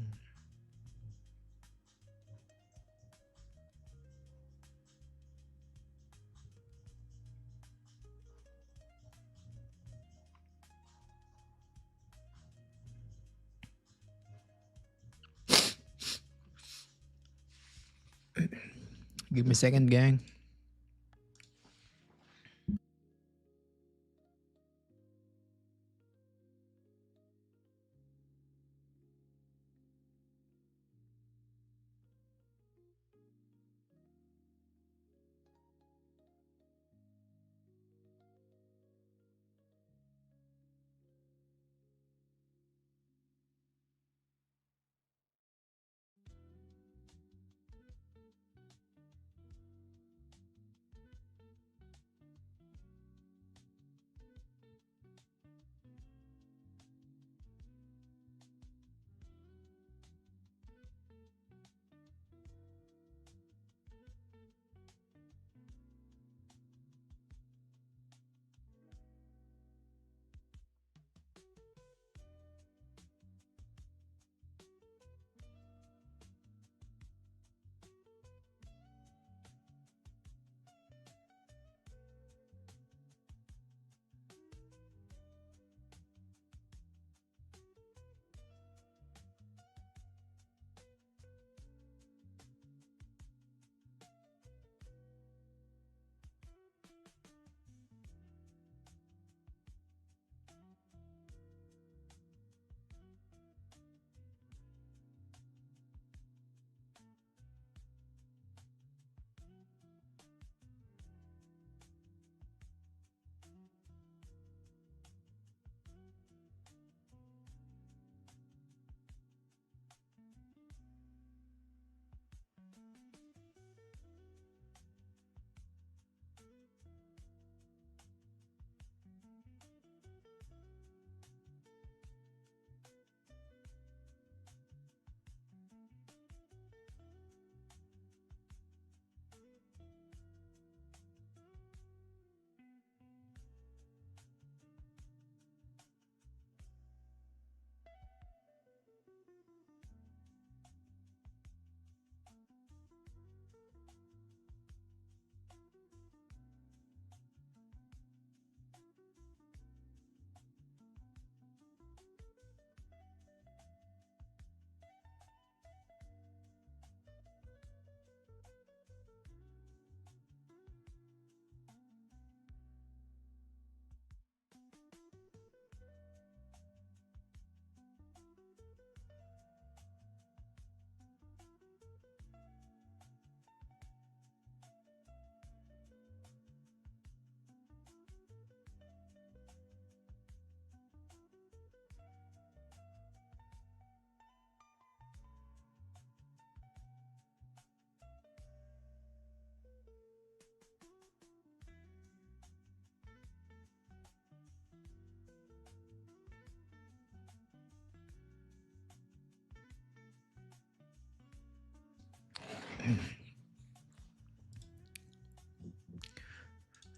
Give me a second, gang.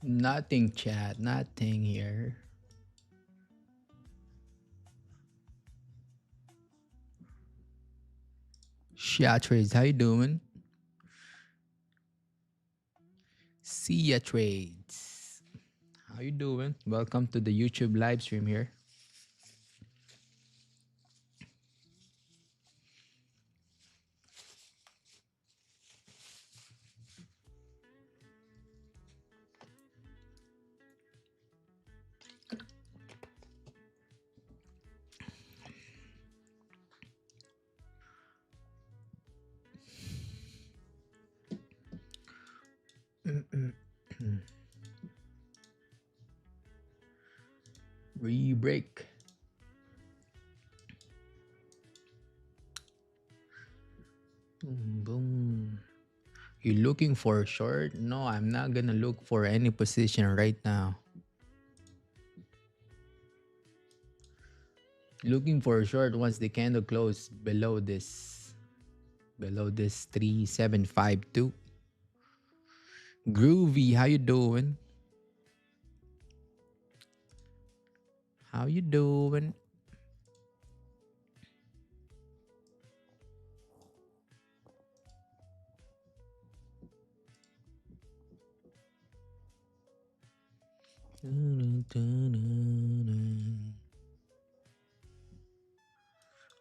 Nothing, chat. Nothing here. Shia Trades, how you doing? See ya Trades. How you doing? Welcome to the YouTube live stream here. Re-break. Boom, boom. You looking for a short? No, I'm not gonna look for any position right now. Looking for a short once the candle close below this 3752. Groovy, how you doing? How you doing?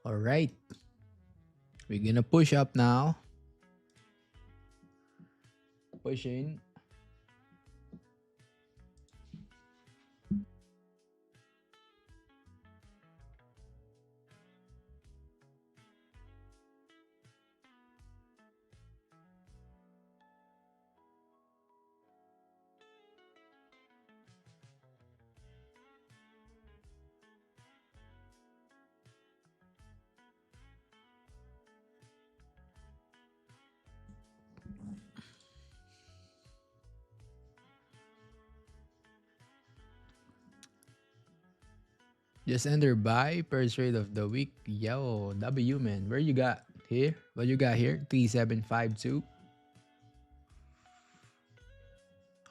All right. We're gonna push up now. Push in. Just enter buy first trade of the week. Yo, W man. Where you got here? What you got here? 3752.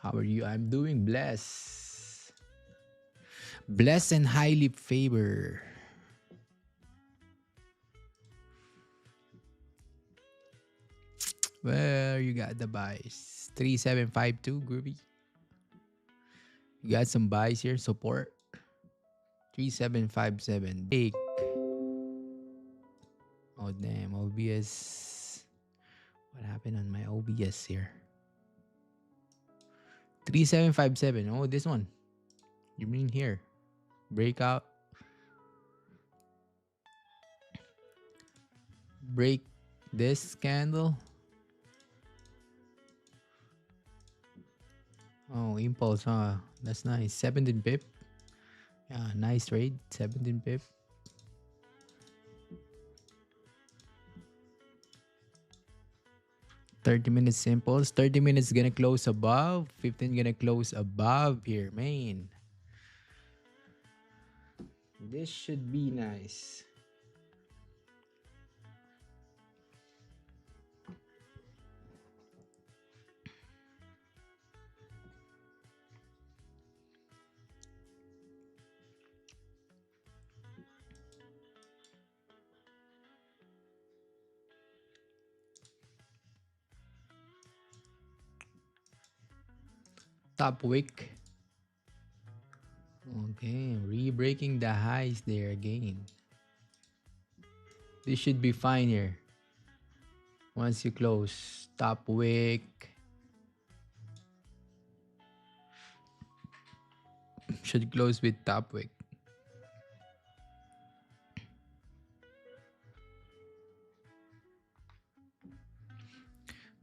How are you? I'm doing blessed. Blessed and highly favored. Where you got the buys? 3752 groovy. You got some buys here. Support. 3757. Big. Oh damn, OBS. What happened on my OBS here? 3757. Oh, this one. You mean here? Breakout. Break this candle. Oh, impulse, huh? That's nice. 17 pip. Yeah, nice trade. 17 pip. 30 minutes simples. 30 minutes gonna close above. 15 gonna close above here, man. This should be nice. Top wick. Okay, re-breaking the highs there again. This should be fine here. Once you close, top wick. Should close with top wick.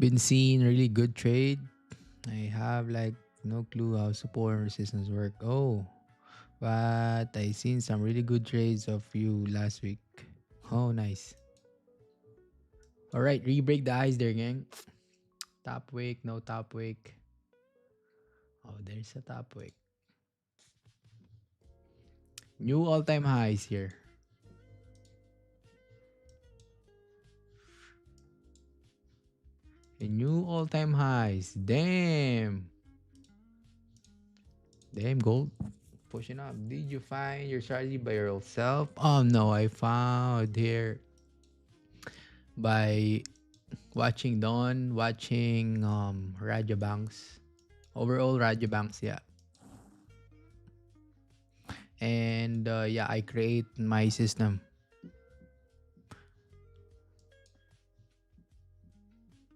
Been seeing really good trade. I have like no clue how support and resistance work. Oh, but I seen some really good trades of you last week. Oh, nice. All right, re-break the highs there, gang. Top wick, no top wick. Oh, there's a top wick. New all-time highs here. A new all-time highs. Damn. Damn, gold. Pushing up. Did you find your strategy by yourself? Oh, no. I found here by watching Dawn, watching Raja Banks. Overall, Raja Banks, yeah. And yeah, I create my system.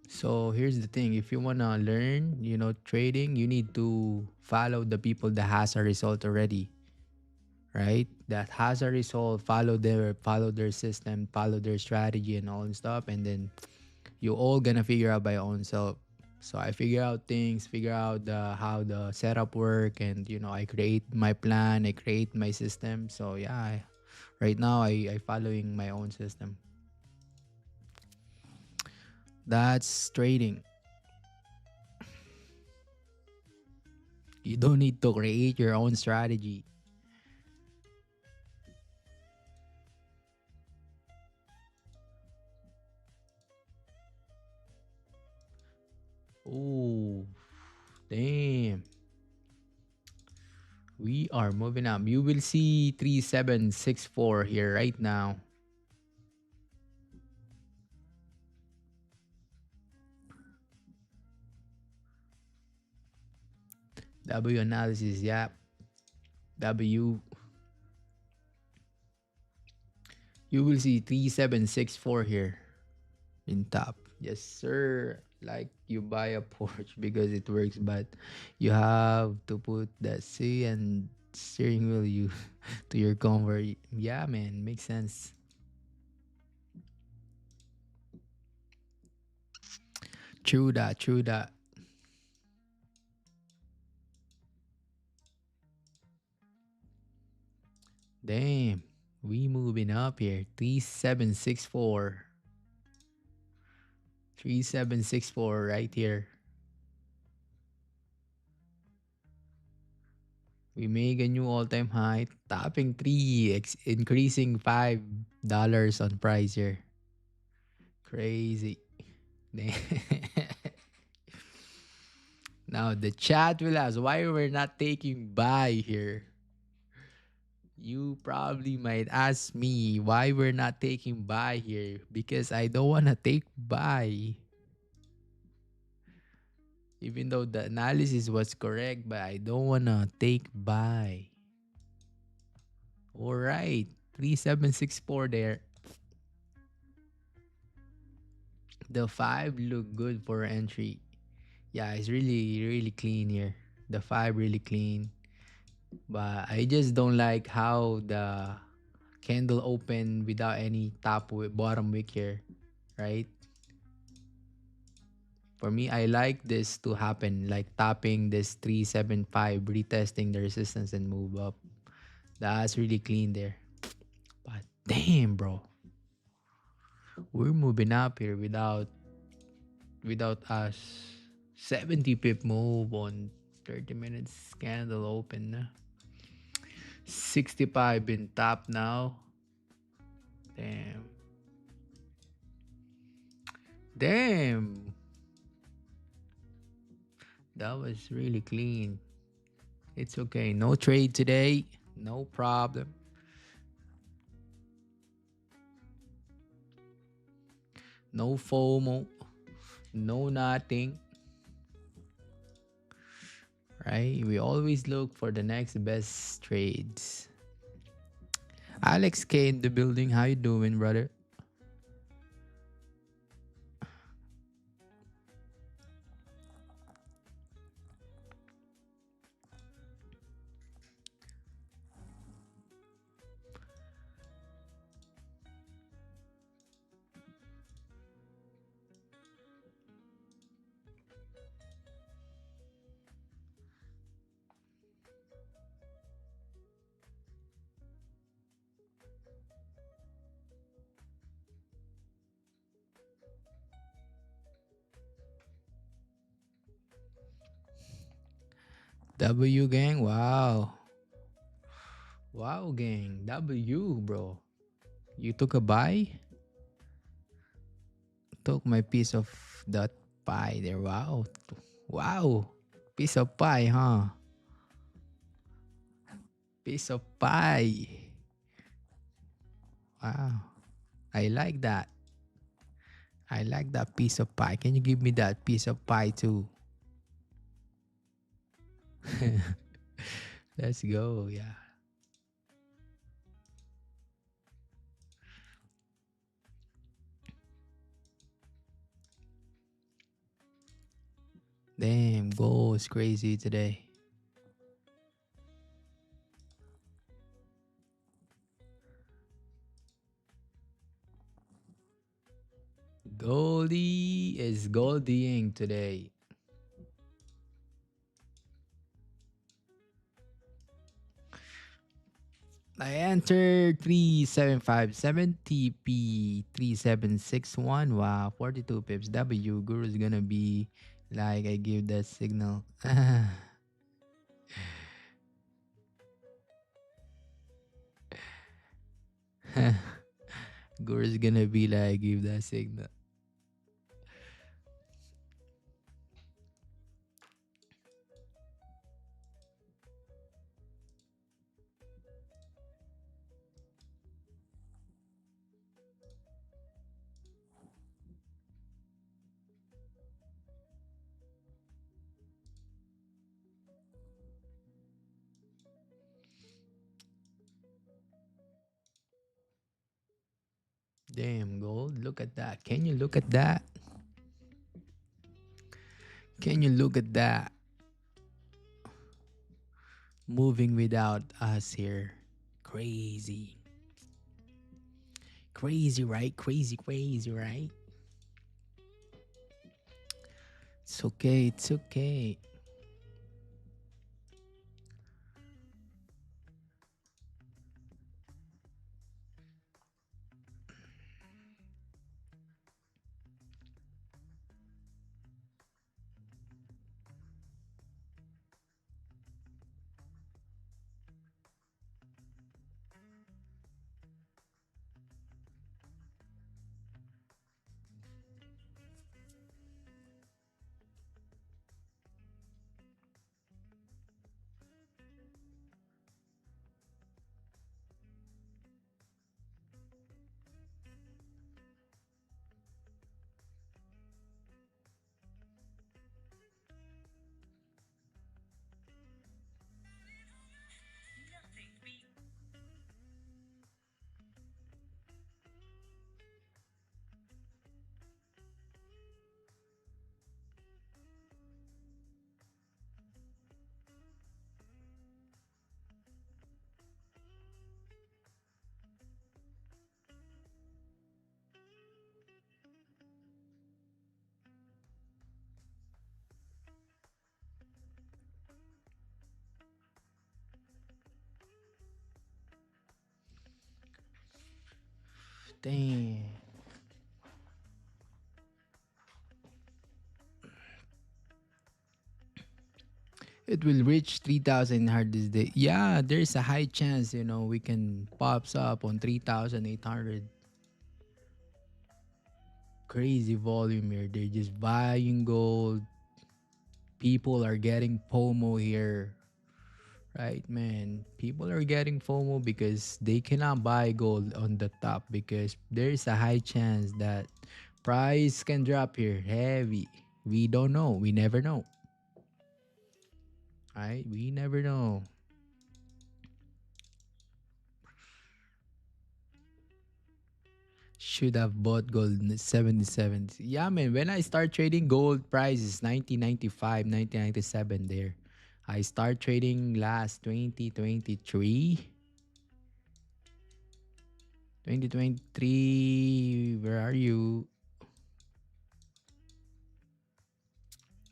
So here's the thing: if you wanna learn, trading, you need to follow the people that has a result already, right? That has a result, follow their system, follow their strategy and all and stuff, and then you all gonna figure out by your own self. So I figure out things, figure out how the setup work, and I create my plan, I create my system. So yeah, right now I following my own system. That's trading. You don't need to create your own strategy. Oh, damn. We are moving up. You will see 3764 here right now. W analysis, yeah. W. You will see 3764 here in top. Yes, sir. Like you buy a Porsche because it works, but you have to put that C and steering wheel you to your comfort. Yeah, man, makes sense. True that, true that. Damn, we moving up here. 3764. 3764 right here. We make a new all-time high, topping three, increasing $5 on price here. Crazy. Now the chat will ask why we're not taking buy here. You probably might ask me why we're not taking buy here because I don't want to take buy. Even though the analysis was correct, but I don't want to take buy. All right. 3764 there. The 5 look good for entry. Yeah, it's really clean here. The 5 really clean. But I just don't like how the candle open without any bottom wick here, right? For me, I like this to happen, like tapping this 375, retesting the resistance and move up. That's really clean there. But damn, bro, we're moving up here without us. 70 pip move on 30 minutes candle open. 65 in top now. Damn. Damn. That was really clean. It's okay. No trade today. No problem. No FOMO. No nothing. Right? We always look for the next best trades. Alex K in the building. How you doing, brother? W gang. Wow. Wow, gang. W, bro. You took a buy? Took my piece of that pie there. Wow. Wow. Piece of pie, huh? Piece of pie. Wow. I like that. I like that piece of pie. Can you give me that piece of pie too? Let's go. Yeah. Damn, gold is crazy today. Goldie is goldieing today. I entered 37570 P 3761. Wow, 42 pips. W Guru is gonna be like I give that signal. Guru is gonna be like give that signal. Damn, gold. Look at that. Can you look at that? Can you look at that? Moving without us here. Crazy. Crazy, right? Crazy, crazy, right? It's okay. It's okay. Damn. It will reach 3,000 hard this day. Yeah, there's a high chance, we can pops up on 3,800. Crazy volume here. They're just buying gold. People are getting FOMO here. Right, man. People are getting FOMO because they cannot buy gold on the top because there's a high chance that price can drop here heavy. We don't know. We never know. Right? We never know. Should have bought gold in 77. Yeah, man. When I start trading gold, price is 1995, 1997 there. I start trading last 2023. 2023, where are you?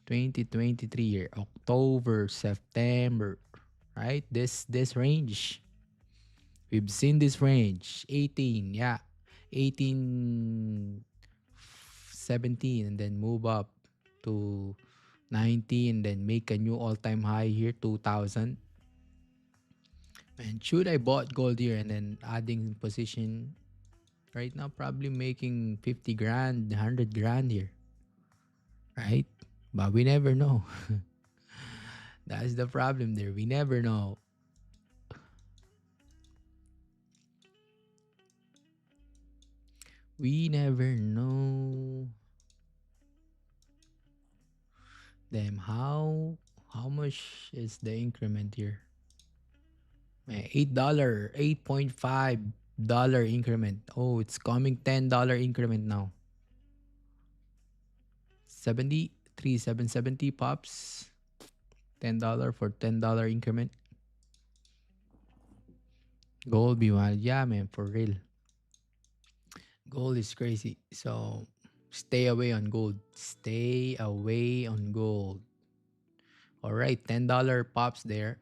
2023 year, October, September, right? This range. We've seen this range. 18, yeah. 18, 17, and then move up to 19, then make a new all-time high here, 2000. And should I bought gold here and then adding position right now, probably making 50 grand, 100 grand here, right? But we never know. That's the problem there. We never know. We never know. Damn, how much is the increment here? Man, $8, $8.5 increment. Oh, it's coming $10 increment now. 70, 770 pops. $10 for $10 increment. Gold be wild. Yeah, man, for real. Gold is crazy. So stay away on gold. Stay away on gold. All right, $10 pops there.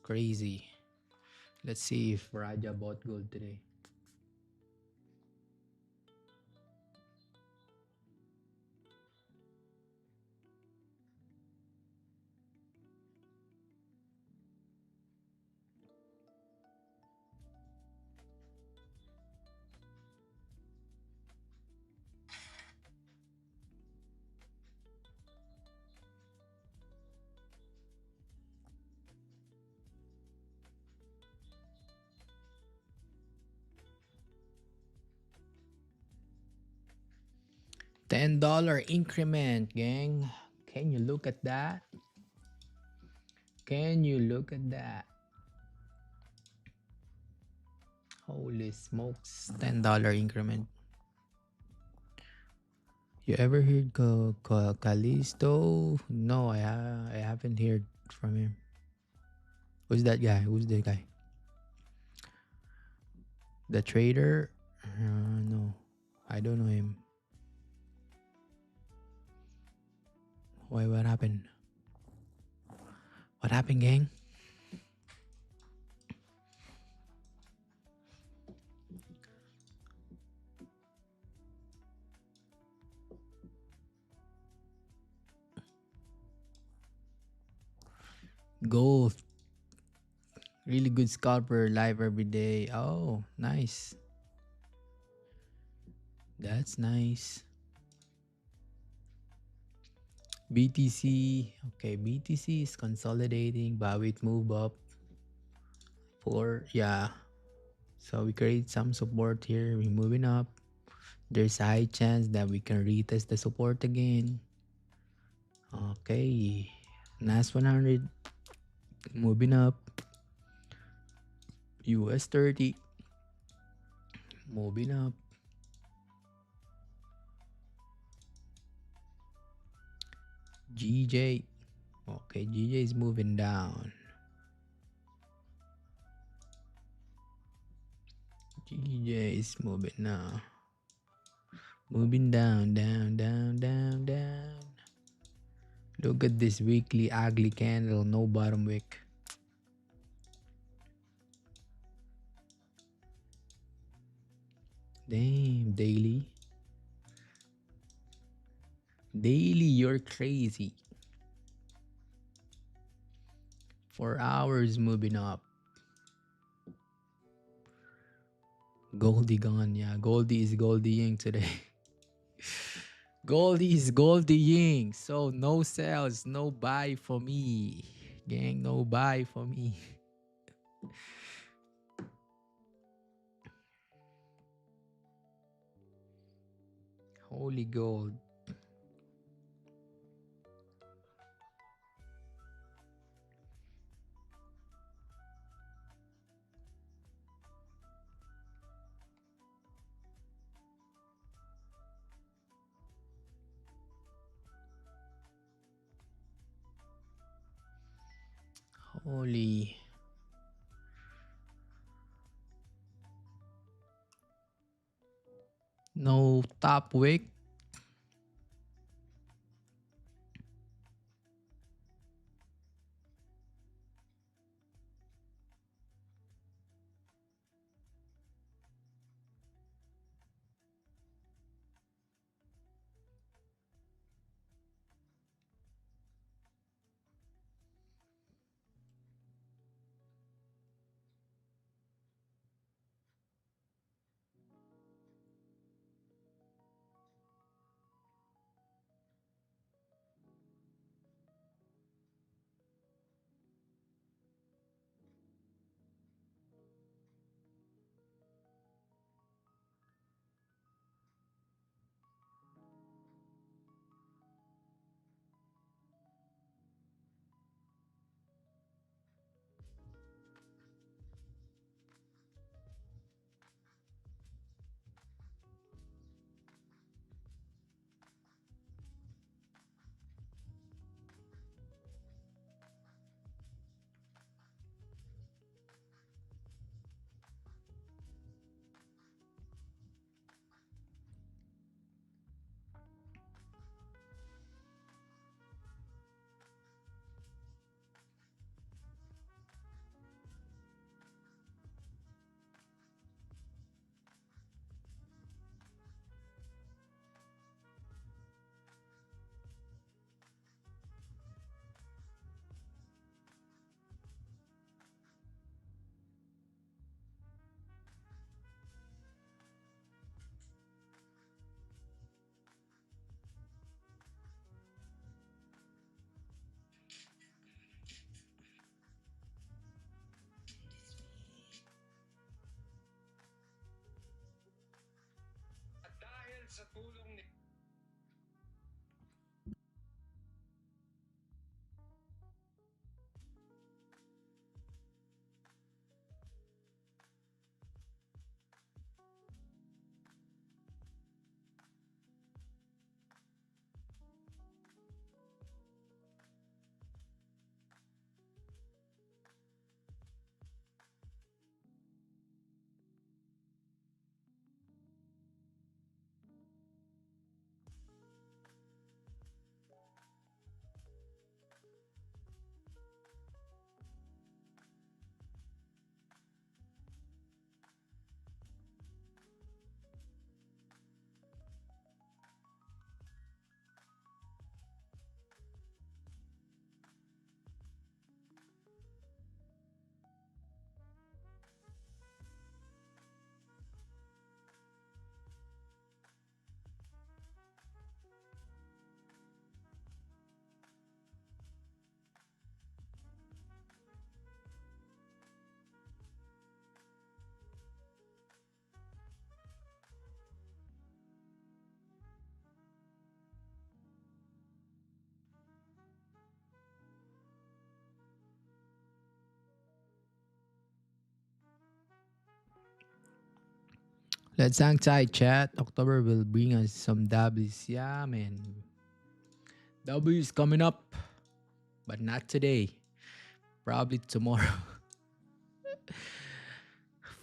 Crazy. Let's see if Raja bought gold today. $10 increment, gang. Can you look at that? Can you look at that? Holy smokes, $10 increment. You ever heard Callisto? No, I haven't heard from him. Who's that guy? Who's the guy? The trader? No, I don't know him. Why? What happened? What happened, gang? Gold. Really good scalper live every day. Oh, nice. That's nice. BTC. Okay, BTC is consolidating, but it move up for, yeah. So we create some support here. We're moving up. There's a high chance that we can retest the support again. Okay. NAS 100 moving up. US 30 moving up. GJ. Okay, GJ is moving down. GJ is moving now. Moving down, down, down, down, down. Look at this weekly ugly candle, no bottom wick. Damn, daily. Daily, you're crazy. 4 hours moving up. Goldie gone, yeah. Goldie is Goldie Ying today. Goldie is Goldie Ying. So no sales, no buy for me. Gang, no buy for me. Holy gold. Holy. No top wick. Dahil sa tulong ni Let's hang tight, chat. October will bring us some W's. Yeah, man. W is coming up, but not today. Probably tomorrow.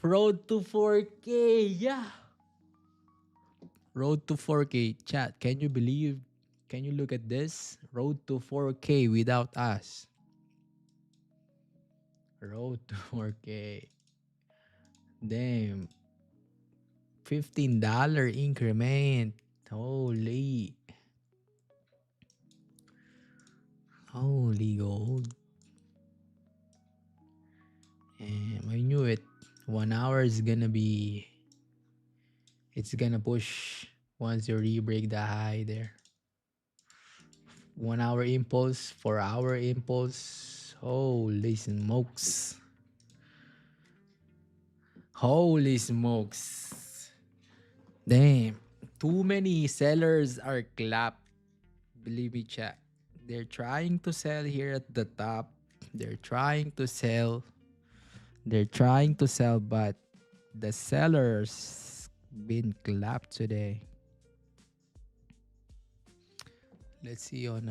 Road to 4K. Yeah. Road to 4K. Chat, can you believe? Can you look at this? Road to 4K without us. Road to 4K. Damn. $15 increment. Holy. Holy gold. I knew it. 1 hour is gonna be. It's gonna push once you re-break the high there. 1 hour impulse, 4 hour impulse. Holy smokes. Holy smokes. Damn. Too many sellers are clapped. Believe me, chat. They're trying to sell here at the top. They're trying to sell. But the sellers been clapped today. Let's see on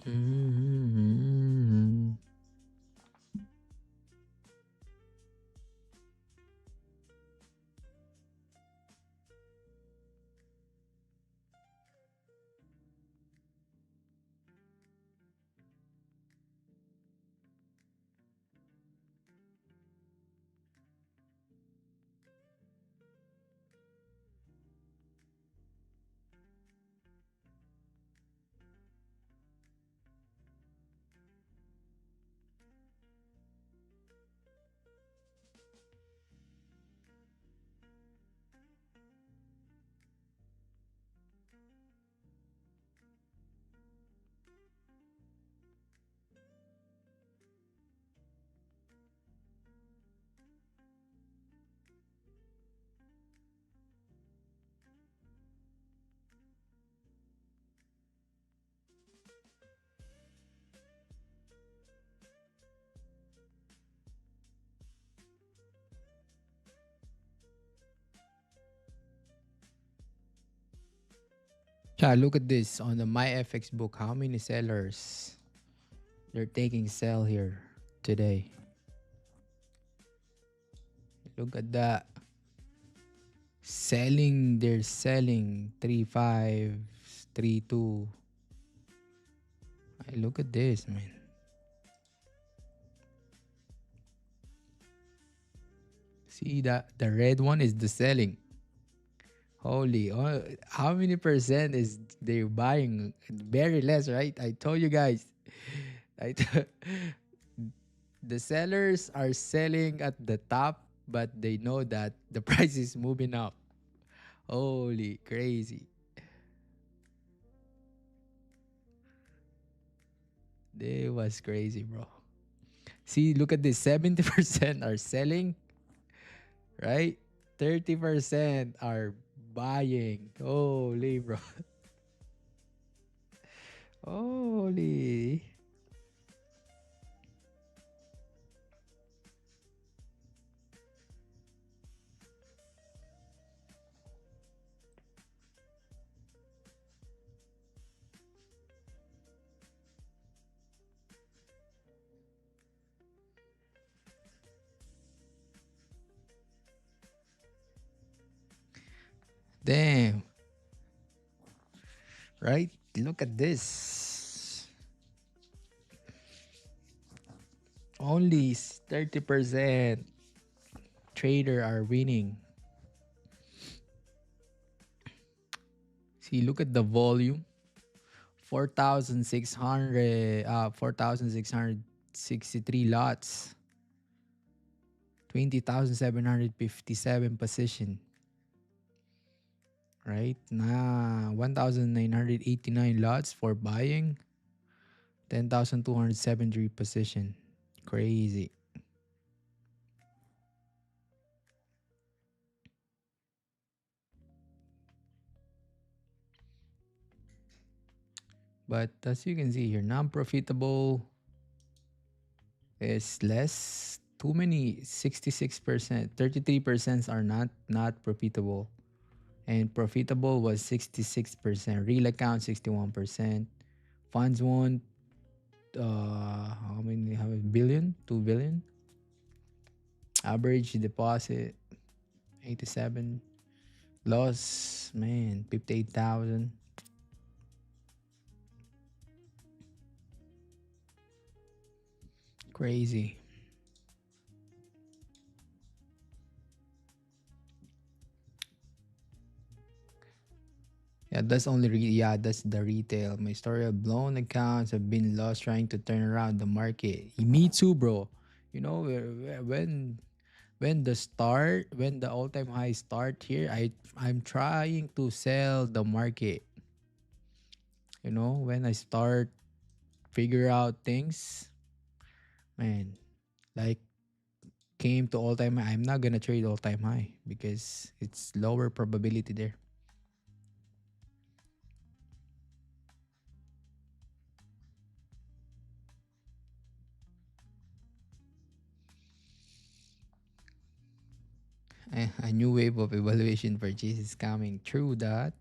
Mhm. Yeah, look at this on the MyFX book. How many sellers they're taking sell here today? Look at that. Selling, they're selling 3.5, 3.2. Ay, look at this, man. See that the red one is the selling. Holy, oh, how many percent is they buying? Very less, right? I told you guys. I t- the sellers are selling at the top, but they know that the price is moving up. Holy crazy. They was crazy, bro. See, look at this. 70% are selling, right? 30% are buying. Holy, bro. Holy. Damn. Right? Look at this. Only 30% trader are winning. See, look at the volume. 4,663 lots. 20,757 position. right? 1,989 lots for buying, 10,273 position. Crazy. But as you can see here, non-profitable is less. Too many, 66%. 33% are not profitable. And profitable was 66%. Real account 61%. Funds won how many, how many billion? 2 billion. Average deposit 87. Loss, man, 58,000. Crazy. Yeah, that's the retail. My story of blown accounts have been lost trying to turn around the market. Me too, bro. You know, when the all-time high start here, I'm trying to sell the market. You know, when I start figure out things, man, like came to all-time high, I'm not gonna trade all-time high because it's lower probability there. A new wave of evaluation purchase is coming. True that.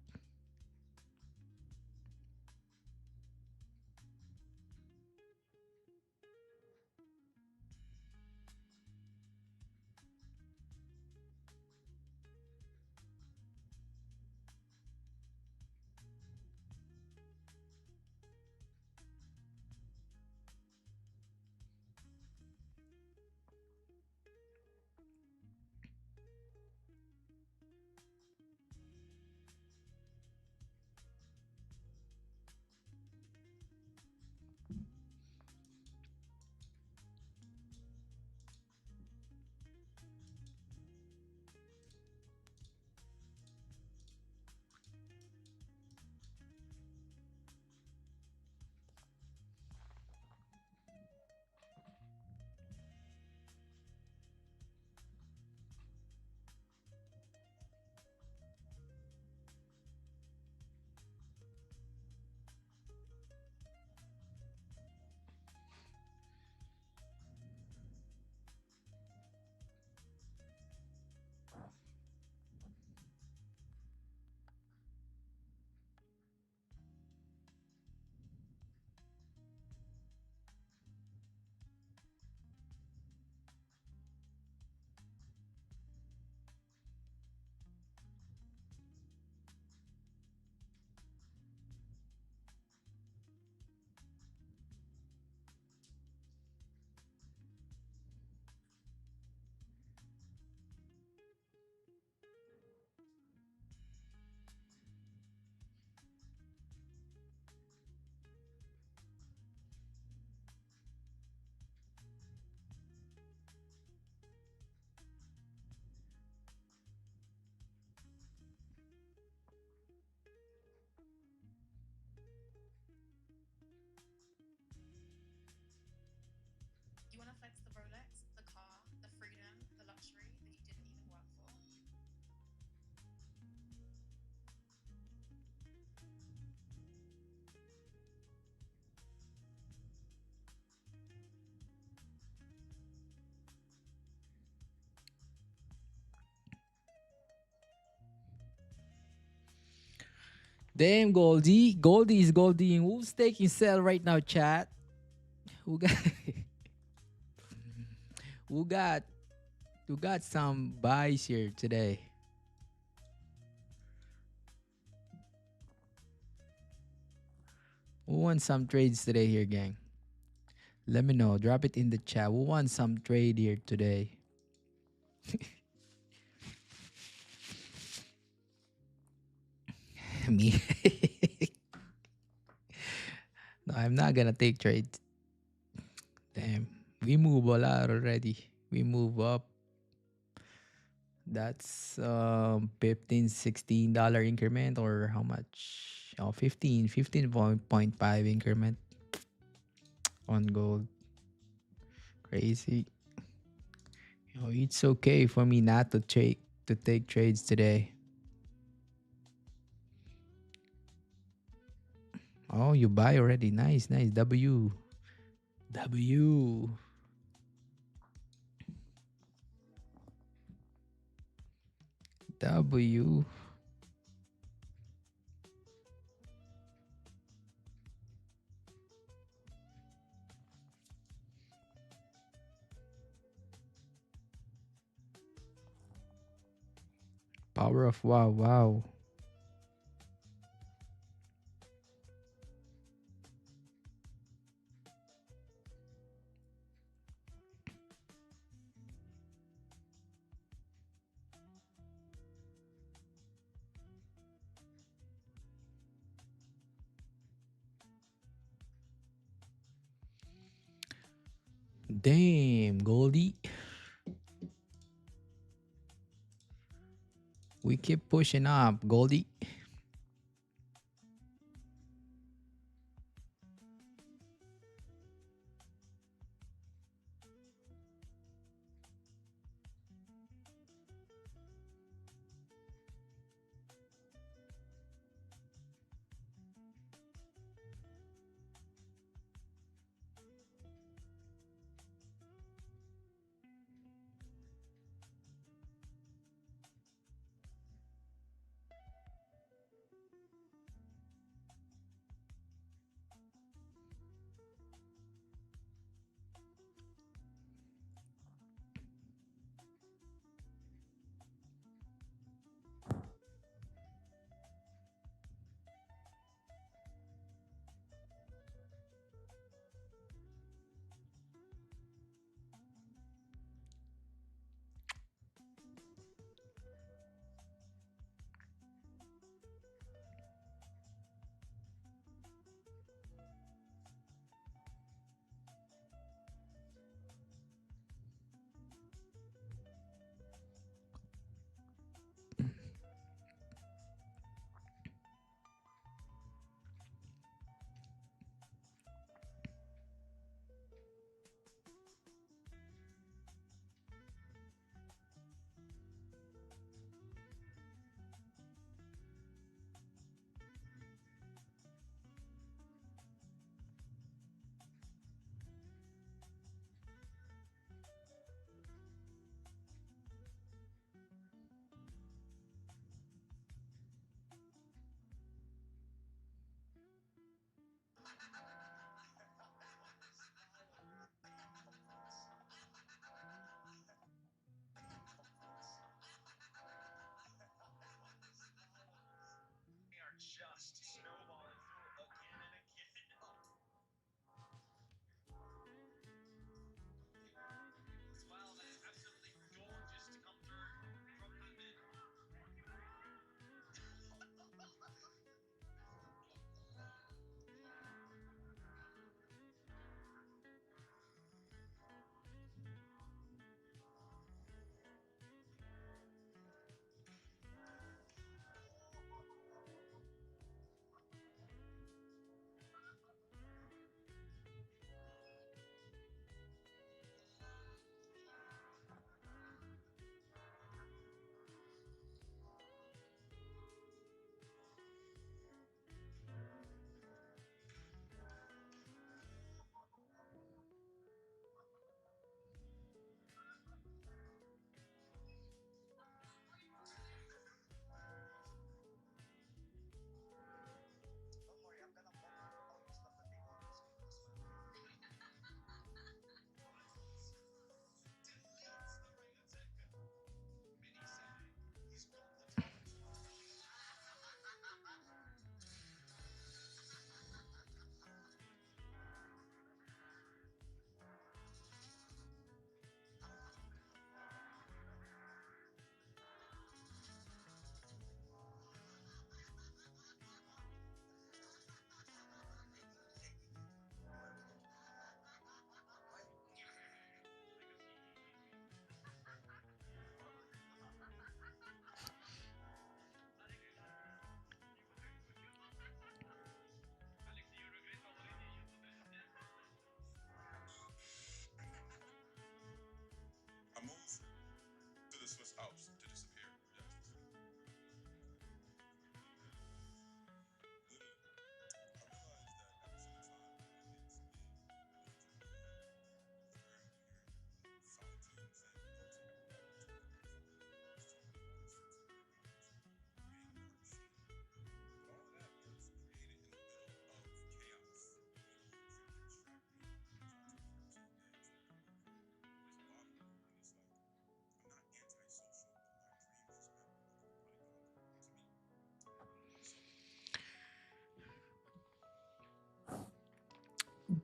You want to flex the Rolex, the car, the freedom, the luxury that you didn't even work for? Damn, Goldie. Goldie is Goldie. Who's taking sell right now, chat? Who got who got who got some buys here today? Who won some trades today here, gang? Let me know. Drop it in the chat. Who won some trade here today? Me. No, I'm not gonna take trades. Damn. We move a lot already. We move up. That's 15 $16 increment or how much? Oh, 15.5 increment on gold. Crazy. It's okay for me not to take trades today. Oh, you buy already. Nice, nice. W. W. Power of wow, wow. Damn, Goldie. We keep pushing up, Goldie.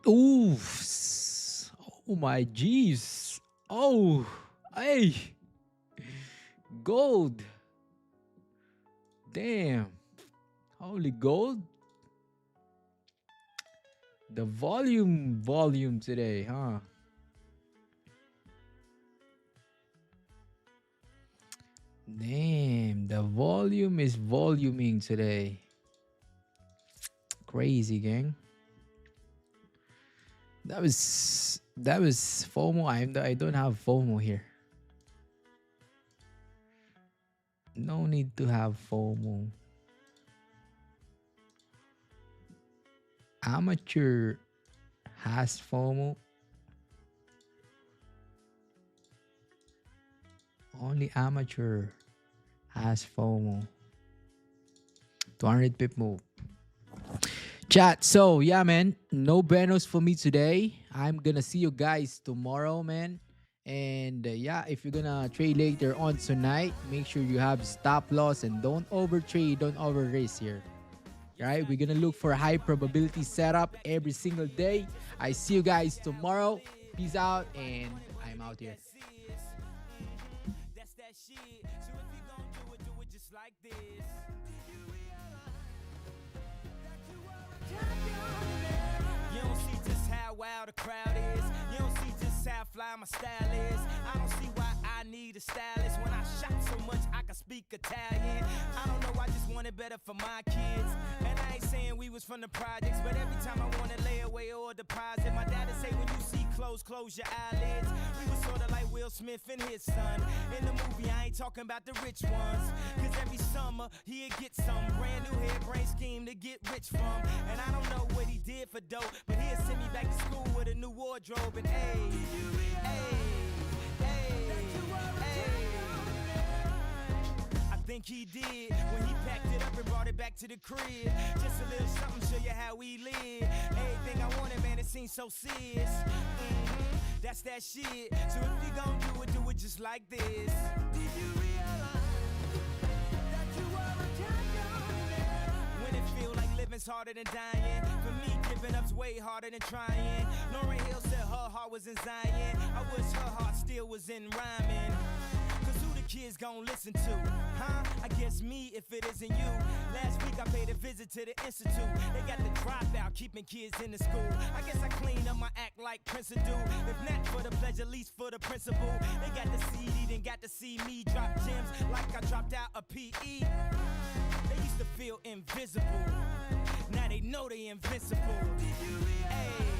Ooh. Oh my jeez. Oh. Hey. Gold. Damn. Holy gold. The volume today, huh? Damn, the volume is voluming today. Crazy, gang. That was FOMO. I don't have FOMO here. No need to have FOMO. Amateur has FOMO. Only amateur has FOMO. 200 pip move. Chat. So yeah, man. No Benos for me today. I'm gonna see you guys tomorrow, man. And yeah, if you're gonna trade later on tonight, make sure you have stop loss and don't over trade, don't over race here. Right? We're gonna look for a high probability setup every single day. I see you guys tomorrow. Peace out, and I'm out here. That's that shit. So if you gon' do it just like this. You don't see just how wild the crowd is. You don't see just how fly my style is. I don't see why I need a stylist when I shot so much I can speak Italian. I don't know, I just want it better for my kids. And I ain't saying we was from the projects, but every time I want to lay away or deposit, my dad'd say when you see close your eyelids. We was sorta like Will Smith and his son. In the movie, I ain't talking about the rich ones. Cause every summer, he'd get some brand new hairbrain scheme to get rich from. And I don't know what he did for dope, but he'd send me back to school with a new wardrobe. And I think he did when he packed it up and brought it back to the crib. Just a little something, show you how we live. Everything I wanted, man, it seems so serious. That's that shit. So if you gon' do it just like this. Did you realize that you were a champion? When it feel like living's harder than dying. For me, giving up's way harder than trying. Lauryn Hill said her heart was in Zion. I wish her heart still was in rhyming. Cause who the kids gon' listen to? Huh? I guess me if it isn't you. Last week I paid a visit to the institute. They got the dropout, keeping kids in the school. I guess I clean up my act like Prince would do. If not for the pleasure, at least for the principle. They got the CD, then got to see me drop gems like I dropped out a PE. They used to feel invisible. Now they know they invincible. Hey.